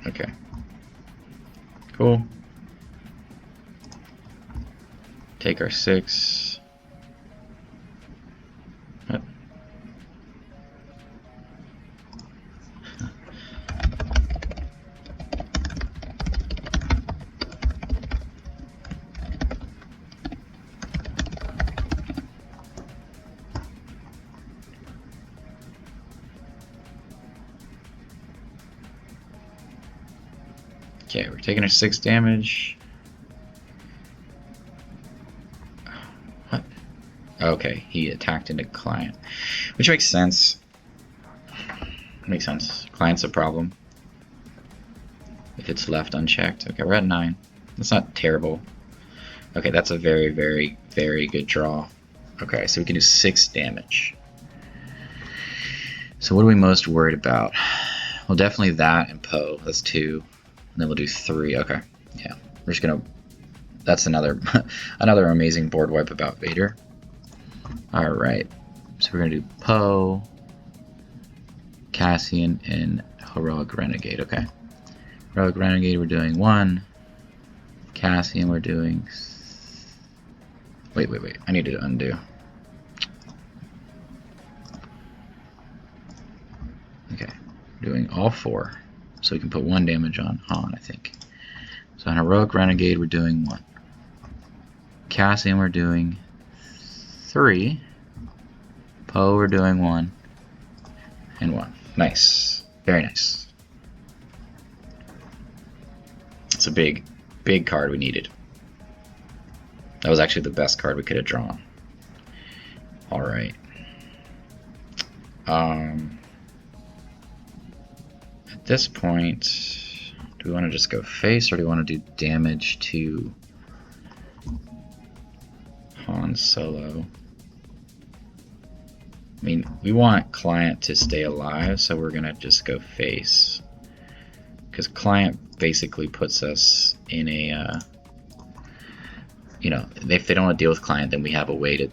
Okay. Cool. Take our 6. Okay, we're taking our 6 damage. What? Okay, he attacked into client, which makes sense. Makes sense. Client's a problem if it's left unchecked. Okay, we're at 9. That's not terrible. Okay, that's a very, very, very good draw. Okay, so we can do 6 damage. So what are we most worried about? Well, definitely that and Poe. That's 2. And then we'll do 3. Okay, yeah. We're just gonna... That's another another amazing board wipe about Vader. Alright, so we're gonna do Poe, Cassian, and Heroic Renegade. Okay. Heroic Renegade, we're doing 1. Cassian, we're doing... Wait. I need to undo. Okay. We're doing all 4. So we can put 1 damage on Han, I think. So on Heroic Renegade, we're doing 1. Cassian, we're doing 3. Poe, we're doing 1. And 1. Nice. Very nice. It's a big card we needed. That was actually the best card we could have drawn. Alright. At this point, do we want to just go face, or do we want to do damage to Han Solo? I mean, we want Client to stay alive, so we're going to just go face. Because Client basically puts us in a, you know, if they don't want to deal with Client, then we have a way to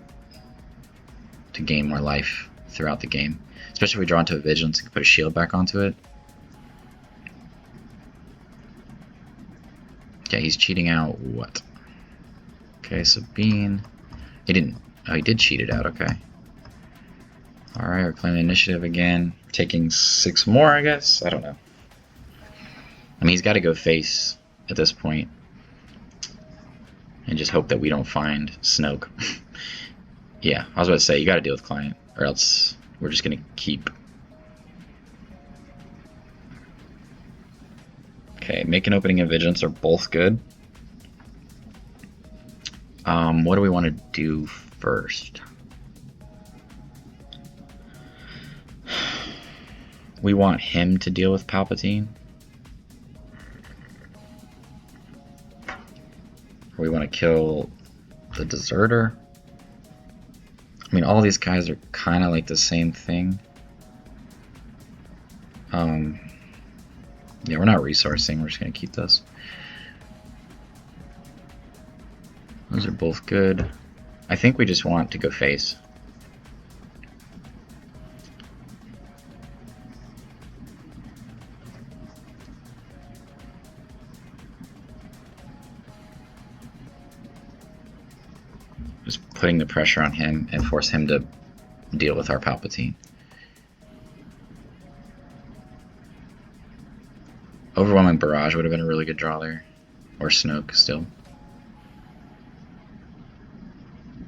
gain more life throughout the game. Especially if we draw into a Vigilance and put a shield back onto it. Okay, he's cheating out what? Okay, Sabine. He didn't. Oh, he did cheat it out, okay. Alright, we're playing the initiative again. Taking 6 more, I guess? I don't know. I mean, he's got to go face at this point. And just hope that we don't find Snoke. Yeah, I was about to say, you got to deal with Client. Or else we're just going to keep... Okay, Make an Opening and Vigilance are both good. What do we want to do first? We want him to deal with Palpatine. Or we want to kill the Deserter. I mean, all these guys are kind of like the same thing. Yeah, we're not resourcing. We're just going to keep this. Those are both good. I think we just want to go face. Just putting the pressure on him and force him to deal with our Palpatine. Overwhelming Barrage would have been a really good draw there. Or Snoke still.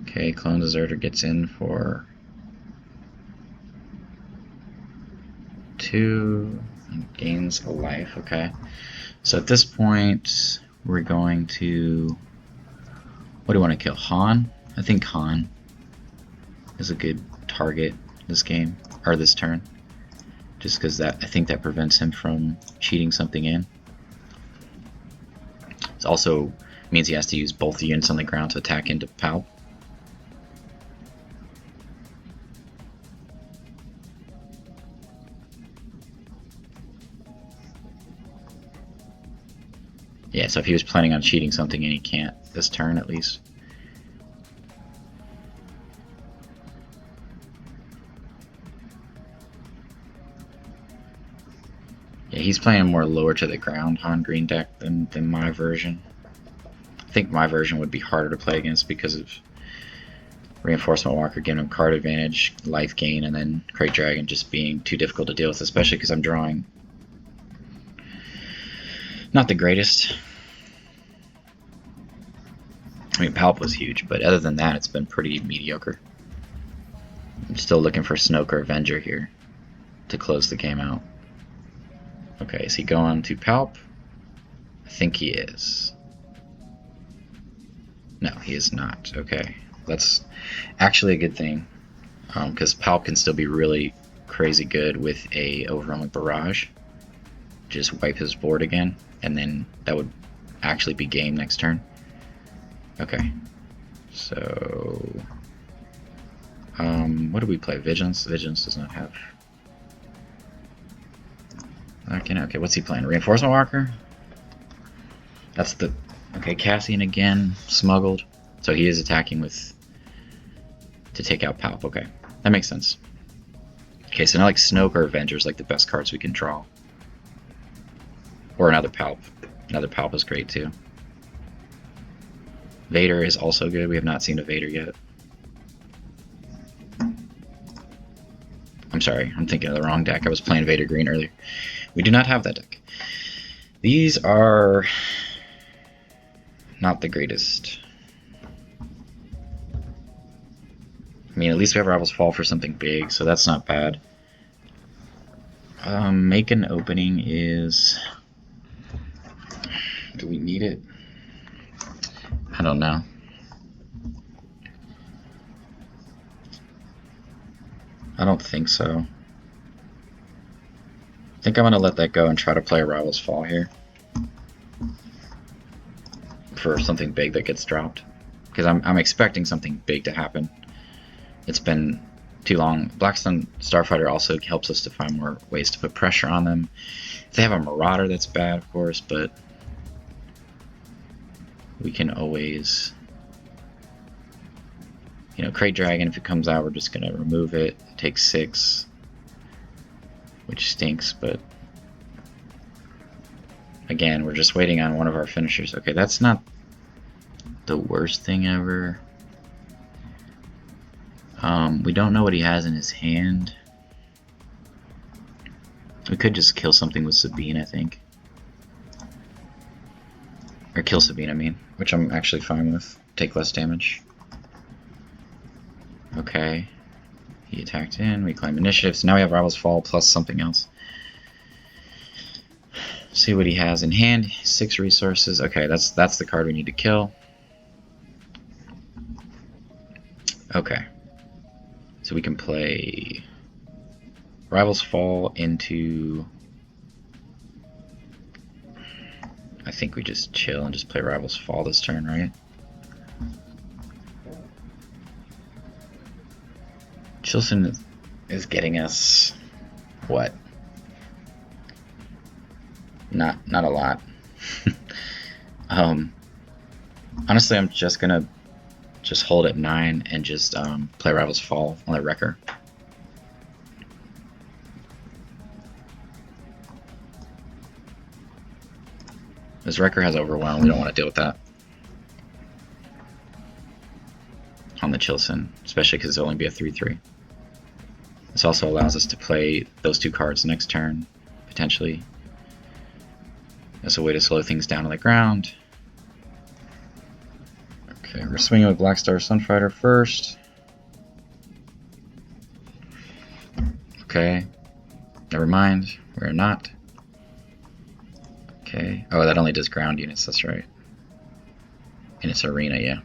Okay, Clone Deserter gets in for 2 and gains a life. Okay, so at this point we're going to... What do you want to kill? Han? I think Han is a good target this game, or this turn. Just because that, I think that prevents him from cheating something in. It also means he has to use both the units on the ground to attack into Palp. Yeah, so if he was planning on cheating something and he can't this turn at least. Yeah, he's playing more lower to the ground Han green deck than my version. I think my version would be harder to play against because of Reinforcement Walker giving him card advantage, life gain, and then Krayt Dragon just being too difficult to deal with, especially because I'm drawing not the greatest. I mean, Palp was huge, but other than that, it's been pretty mediocre. I'm still looking for Snoke or Avenger here to close the game out. Okay, is he going to Palp? I think he is. No, he is not. Okay, That's actually a good thing, because Palp can still be really crazy good with a overwhelming barrage. Just wipe his board again, and then that would actually be game next turn. Okay, so what do we play? Vigilance? Vigilance does not have. Okay, what's he playing? Reinforcement Walker? That's the... Okay, Cassian again, smuggled. So he is attacking with... to take out Palp, okay. That makes sense. Okay, so now like Snoke or Avenger is like the best cards we can draw. Or another Palp. Another Palp is great too. Vader is also good. We have not seen a Vader yet. I'm sorry, I'm thinking of the wrong deck. I was playing Vader Green earlier. We do not have that deck. These are not the greatest. I mean, at least we have Rival's Fall for something big, so that's not bad. Make an opening is... Do we need it? I don't know. I don't think so. I think I'm going to let that go and try to play a Rival's Fall here. For something big that gets dropped. Because I'm expecting something big to happen. It's been too long. Blackstone Starfighter also helps us to find more ways to put pressure on them. If they have a Marauder, that's bad, of course, but we can always... You know, Krayt Dragon, if it comes out, we're just going to remove it. It takes 6, which stinks, but again, we're just waiting on one of our finishers. Okay, that's not the worst thing ever. We don't know what he has in his hand. We could just kill something with Sabine, I think. Or kill Sabine, I mean, which I'm actually fine with. Take less damage. Okay. He attacked in, we claim initiative, so now we have Rival's Fall plus something else. See what he has in hand. 6 resources. Okay, that's the card we need to kill. Okay. So we can play Rival's Fall into... I think we just chill and just play Rival's Fall this turn, right? Childsen is getting us what? Not a lot. Honestly, I'm just gonna hold at 9 and just play Rival's Fall on the Wrecker. This Wrecker has Overwhelm. We don't want to deal with that on the Childsen, especially because it'll only be a 3/3. This also allows us to play those 2 cards next turn, potentially. As a way to slow things down on the ground. Okay, we're swinging with Black Star Sunfighter first. Okay, never mind, we're not. Okay, oh, that only does ground units, that's right. In its arena, yeah.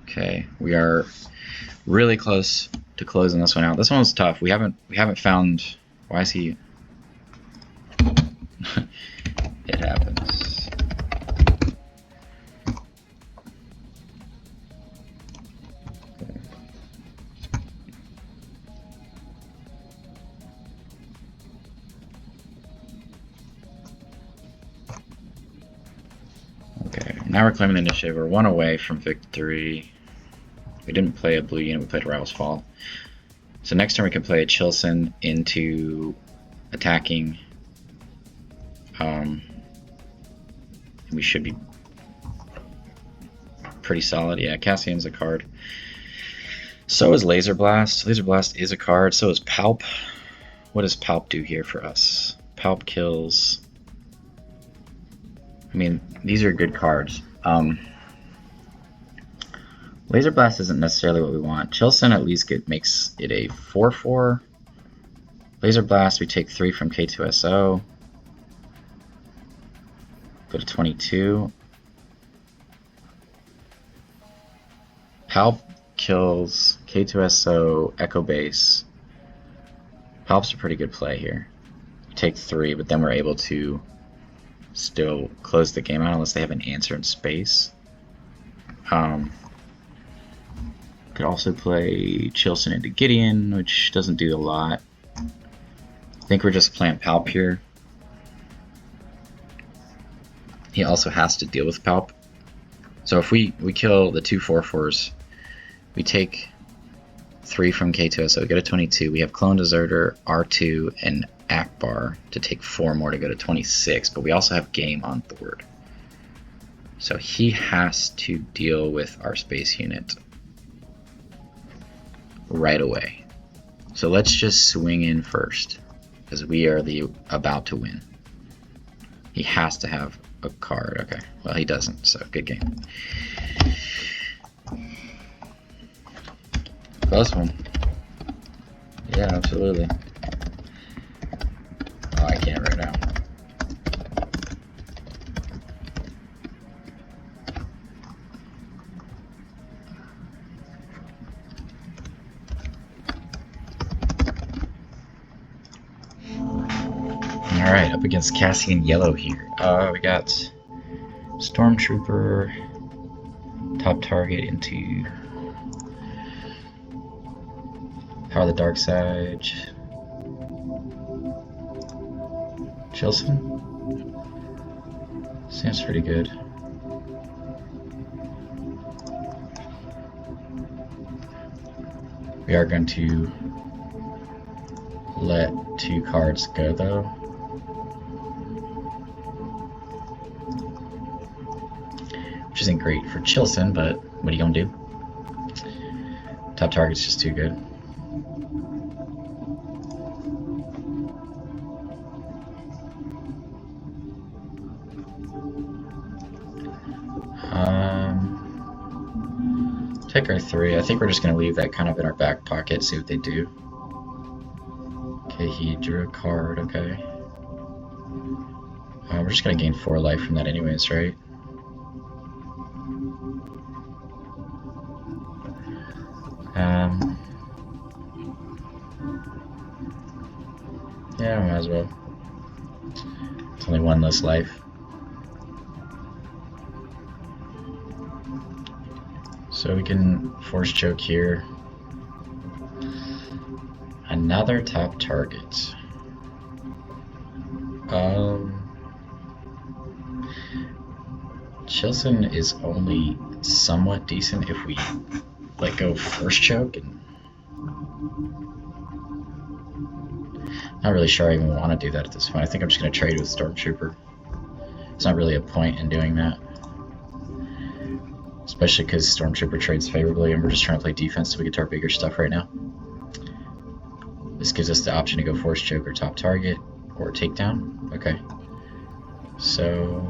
Okay, we are really close to closing this one out. This one was tough. We haven't found... Why is he... It happens. Okay, now we're claiming the initiative. We're 1 away from victory. We didn't play a blue unit, we played Rival's Fall. So next turn we can play a Childsen into attacking. We should be pretty solid. Yeah, Cassian's a card. So is Laser Blast. Laser Blast is a card. So is Palp. What does Palp do here for us? Palp kills... I mean, these are good cards. Laser Blast isn't necessarily what we want. Childsen at least makes it a 4/4. Laser Blast, we take 3 from K2SO. Go to 22. Palp kills K2SO Echo Base. Palp's a pretty good play here. We take 3, but then we're able to still close the game out unless they have an answer in space. Could also play Childsen into Gideon, which doesn't do a lot. I think we're just playing Palp here. He also has to deal with Palp. So if we kill the 2 4/4s, we take 3 from K2SO, we go to 22. We have Clone Deserter, R2, and Akbar to take 4 more to go to 26, but we also have game on board. So he has to deal with our space unit right away. So let's just swing in first, because we are about to win. He has to have a card. Okay, well he doesn't, so good game. Close one. Yeah, absolutely. Oh, I can't right now. Alright, up against Cassian Yellow here. We got Stormtrooper, top target into Power the Dark Side. Childsen. Seems pretty good. We are going to let 2 cards go though. Which isn't great for Childsen, but what are you gonna do? Top target's just too good. Take our 3. I think we're just gonna leave that kind of in our back pocket, see what they do. Okay, he drew a card, okay. We're just gonna gain 4 life from that anyways, right? Yeah, might as well. It's only 1 less life. So we can force choke here. Another top target. Childsen is only somewhat decent if we go first choke, and not really sure I even want to do that at this point. I think I'm just going to trade with Stormtrooper. It's not really a point in doing that, especially because Stormtrooper trades favorably and we're just trying to play defense so we get to our bigger stuff right now. This gives us the option to go force choke or top target or takedown. Okay, so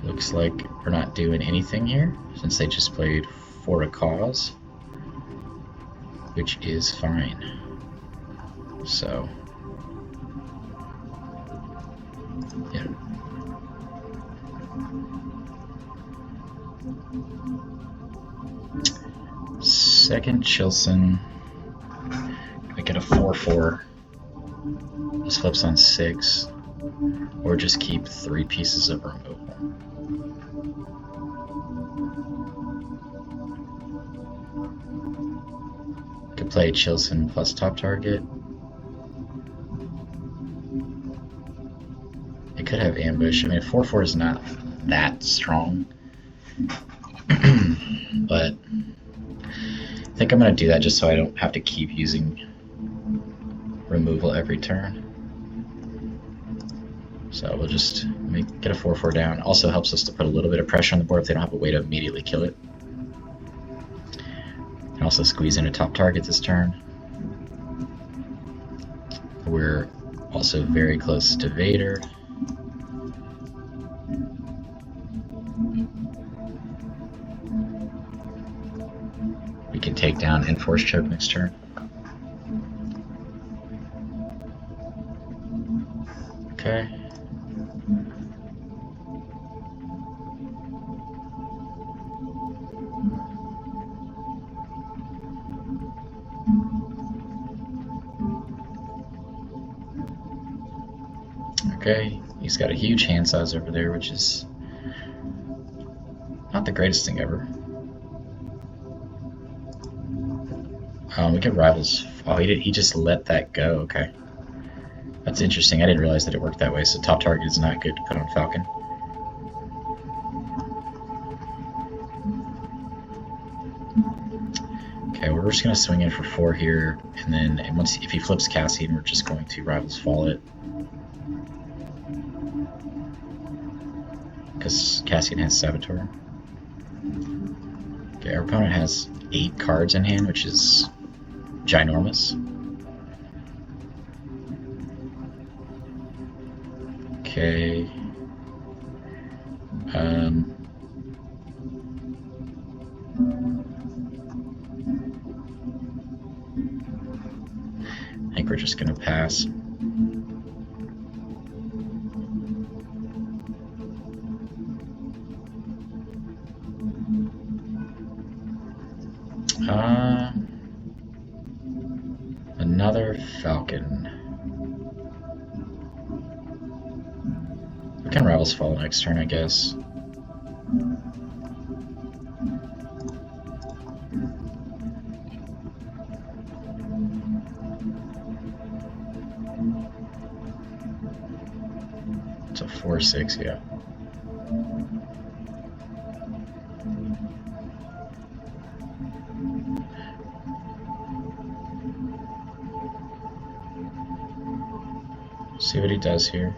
looks like we're not doing anything here since they just played for a cause, which is fine. So yeah. Second Childsen, I get a 4/4. This flips on 6, or just keep 3 pieces of removal. Could play Childsen plus top target. It could have ambush. I mean, 4/4 is not that strong, but I think I'm going to do that just so I don't have to keep using removal every turn. So we'll just get a 4/4 down. Also helps us to put a little bit of pressure on the board if they don't have a way to immediately kill it. And also squeeze in a top target this turn. We're also very close to Vader. We can take down and force choke next turn. Okay. Okay, he's got a huge hand size over there, which is not the greatest thing ever. We get rivals. Oh, he just let that go. Okay. That's interesting. I didn't realize that it worked that way. So top target is not good to put on Falcon. Okay, we're just going to swing in for 4 here, and then if he flips Cassian, we're just going to rivals fall it. Because Cassian has Saboteur. Okay, our opponent has 8 cards in hand, which is ginormous. Okay. I think we're just gonna pass. Another Falcon. We can Rivals Fall next turn, I guess. It's a 4/6, yeah. See what he does here.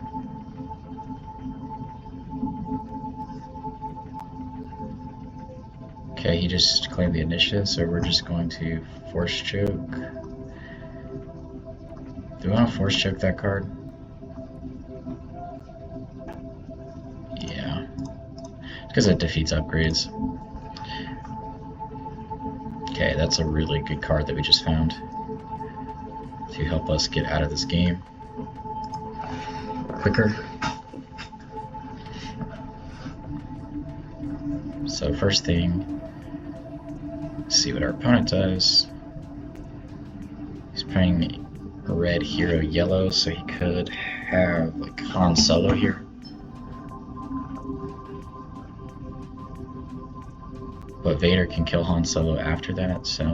Okay, he just claimed the initiative, so we're just going to Force Choke. Do we want to Force Choke that card? Yeah. Because it defeats upgrades. Okay, that's a really good card that we just found to help us get out of this game quicker. So first thing, see what our opponent does. He's playing a red hero yellow, so he could have like Han Solo here. But Vader can kill Han Solo after that, so.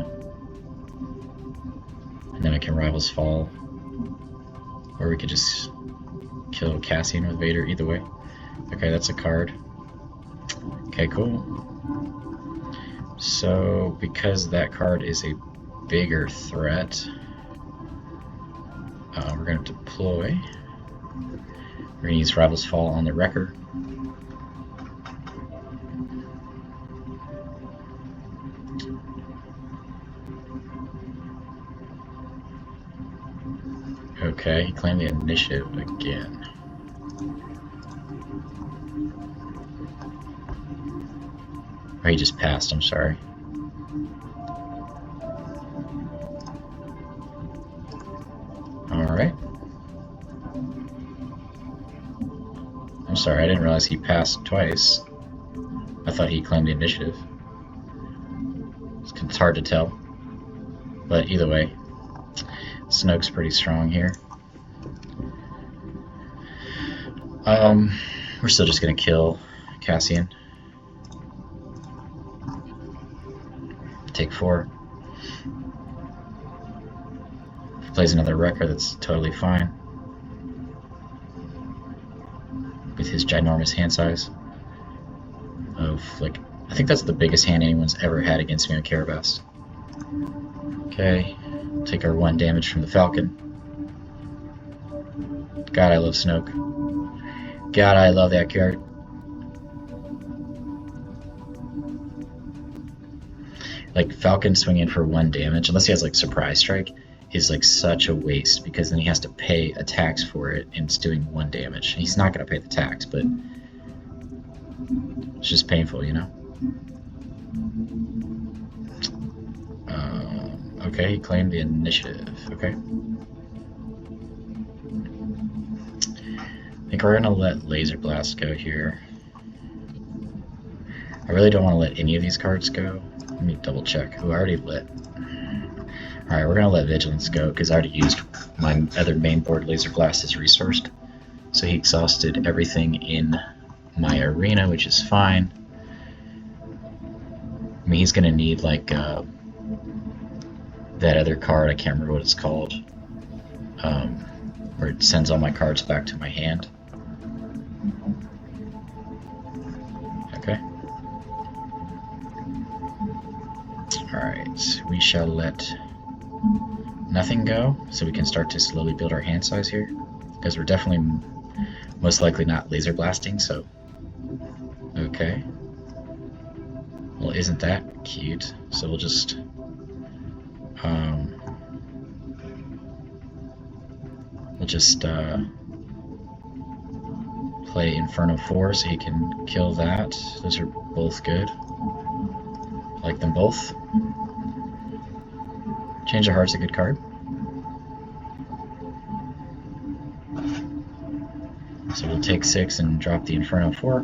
And then it can Rivals Fall. Or we could just kill Cassian with Vader, either way. Okay, that's a card. Okay, cool. So, because that card is a bigger threat, we're going to deploy. We're going to use Rivals Fall on the Wrecker. Okay, he claimed the initiative again. Or he just passed, I'm sorry. Alright. I'm sorry, I didn't realize he passed twice. I thought he claimed the initiative. It's hard to tell. But either way, Snoke's pretty strong here. We're still just gonna kill Cassian. Take 4. If he plays another Wrecker, that's totally fine. With his ginormous hand size of, like, I think that's the biggest hand anyone's ever had against me on Carabast. Okay, take our 1 damage from the Falcon. God, I love Snoke. God, I love that card. Like, Falcon swinging for 1 damage, unless he has like Surprise Strike, is like such a waste, because then he has to pay a tax for it, and it's doing 1 damage. He's not going to pay the tax, but it's just painful, you know? Okay, he claimed the initiative. Okay. I think we're going to let Laser Blast go here. I really don't want to let any of these cards go. Let me double check. Oh, I already lit. Alright, we're going to let Vigilance go, because I already used my other main board. Laser Blast is resourced. So he exhausted everything in my arena, which is fine. I mean, he's going to need, like, that other card, I can't remember what it's called, where it sends all my cards back to my hand. Okay. Alright, we shall let nothing go, so we can start to slowly build our hand size here, because we're definitely most likely not laser blasting, so... Okay. Well, isn't that cute? So we'll just... play Inferno 4 so he can kill that. Those are both good. Like them both. Change of Heart's a good card. So we'll take 6 and drop the Inferno 4.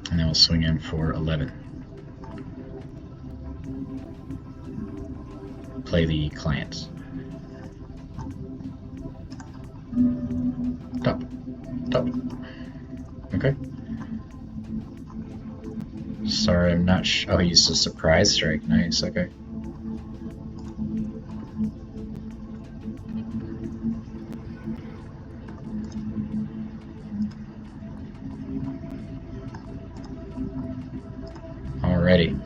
And then we'll swing in for 11. Play the client. Top. Top. Okay. Sorry, I'm not sure. Oh, he used a surprise strike. Nice, okay. Alrighty.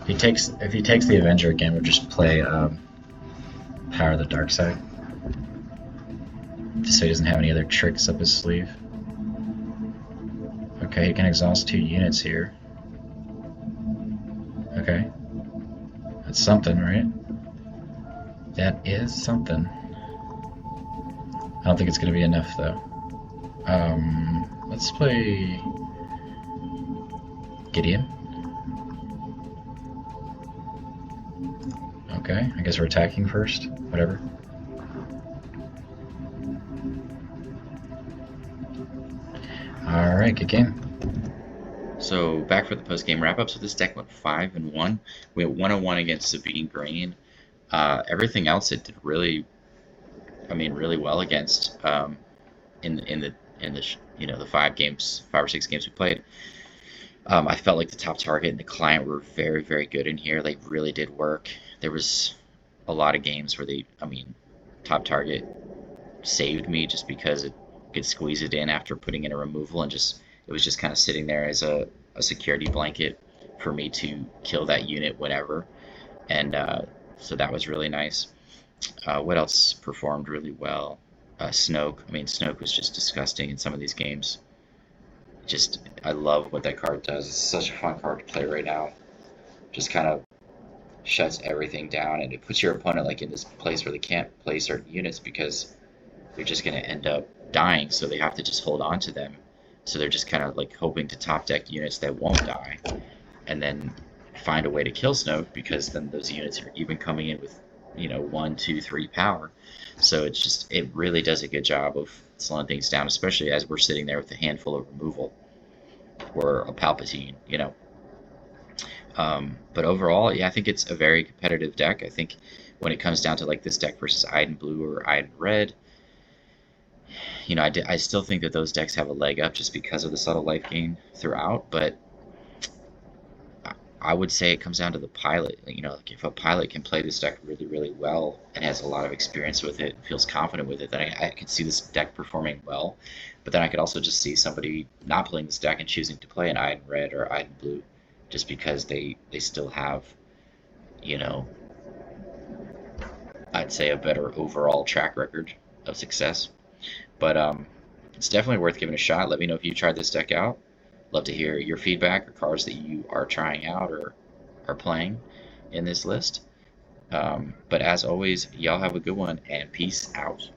If he takes the Avenger again, we'll just play Power of the Dark Side. Just so he doesn't have any other tricks up his sleeve. Okay, he can exhaust 2 units here. Okay. That's something, right? That is something. I don't think it's going to be enough, though. Let's play Gideon. Okay, I guess we're attacking first. Whatever. Alright, good game. So back for the post-game wrap-up. So this deck went 5-1. We went 1-1 against Sabine Grain. Everything else it did really, really well against in the the 5 or 6 games we played. I felt like the top target and the client were very, very good in here. They really did work. There was a lot of games where top target saved me just because it could squeeze it in after putting in a removal, and it was just kind of sitting there as a security blanket for me to kill that unit whenever. And so that was really nice. What else performed really well? Snoke. Snoke was just disgusting in some of these games. I love what that card does. It's such a fun card to play right now. Just kind of shuts everything down, and it puts your opponent like in this place where they can't play certain units because they're just going to end up dying, so they have to just hold on to them. So they're just kind of like hoping to top deck units that won't die, and then find a way to kill Snoke, because then those units are even coming in with 1, 2, 3 power. So it really does a good job of slowing things down, especially as we're sitting there with a handful of removal or a Palpatine, But overall, yeah, I think it's a very competitive deck. I think when it comes down to like this deck versus Iden Blue or Iden Red, I still think that those decks have a leg up just because of the subtle life gain throughout, but I would say it comes down to the pilot. Like if a pilot can play this deck really, really well and has a lot of experience with it, feels confident with it, then I could see this deck performing well. But then I could also just see somebody not playing this deck and choosing to play an Iden Red or Iden Blue just because they still have, I'd say a better overall track record of success. But it's definitely worth giving a shot. Let me know if you tried this deck out. Love to hear your feedback or cards that you are trying out or are playing in this list. But as always, y'all have a good one, and peace out.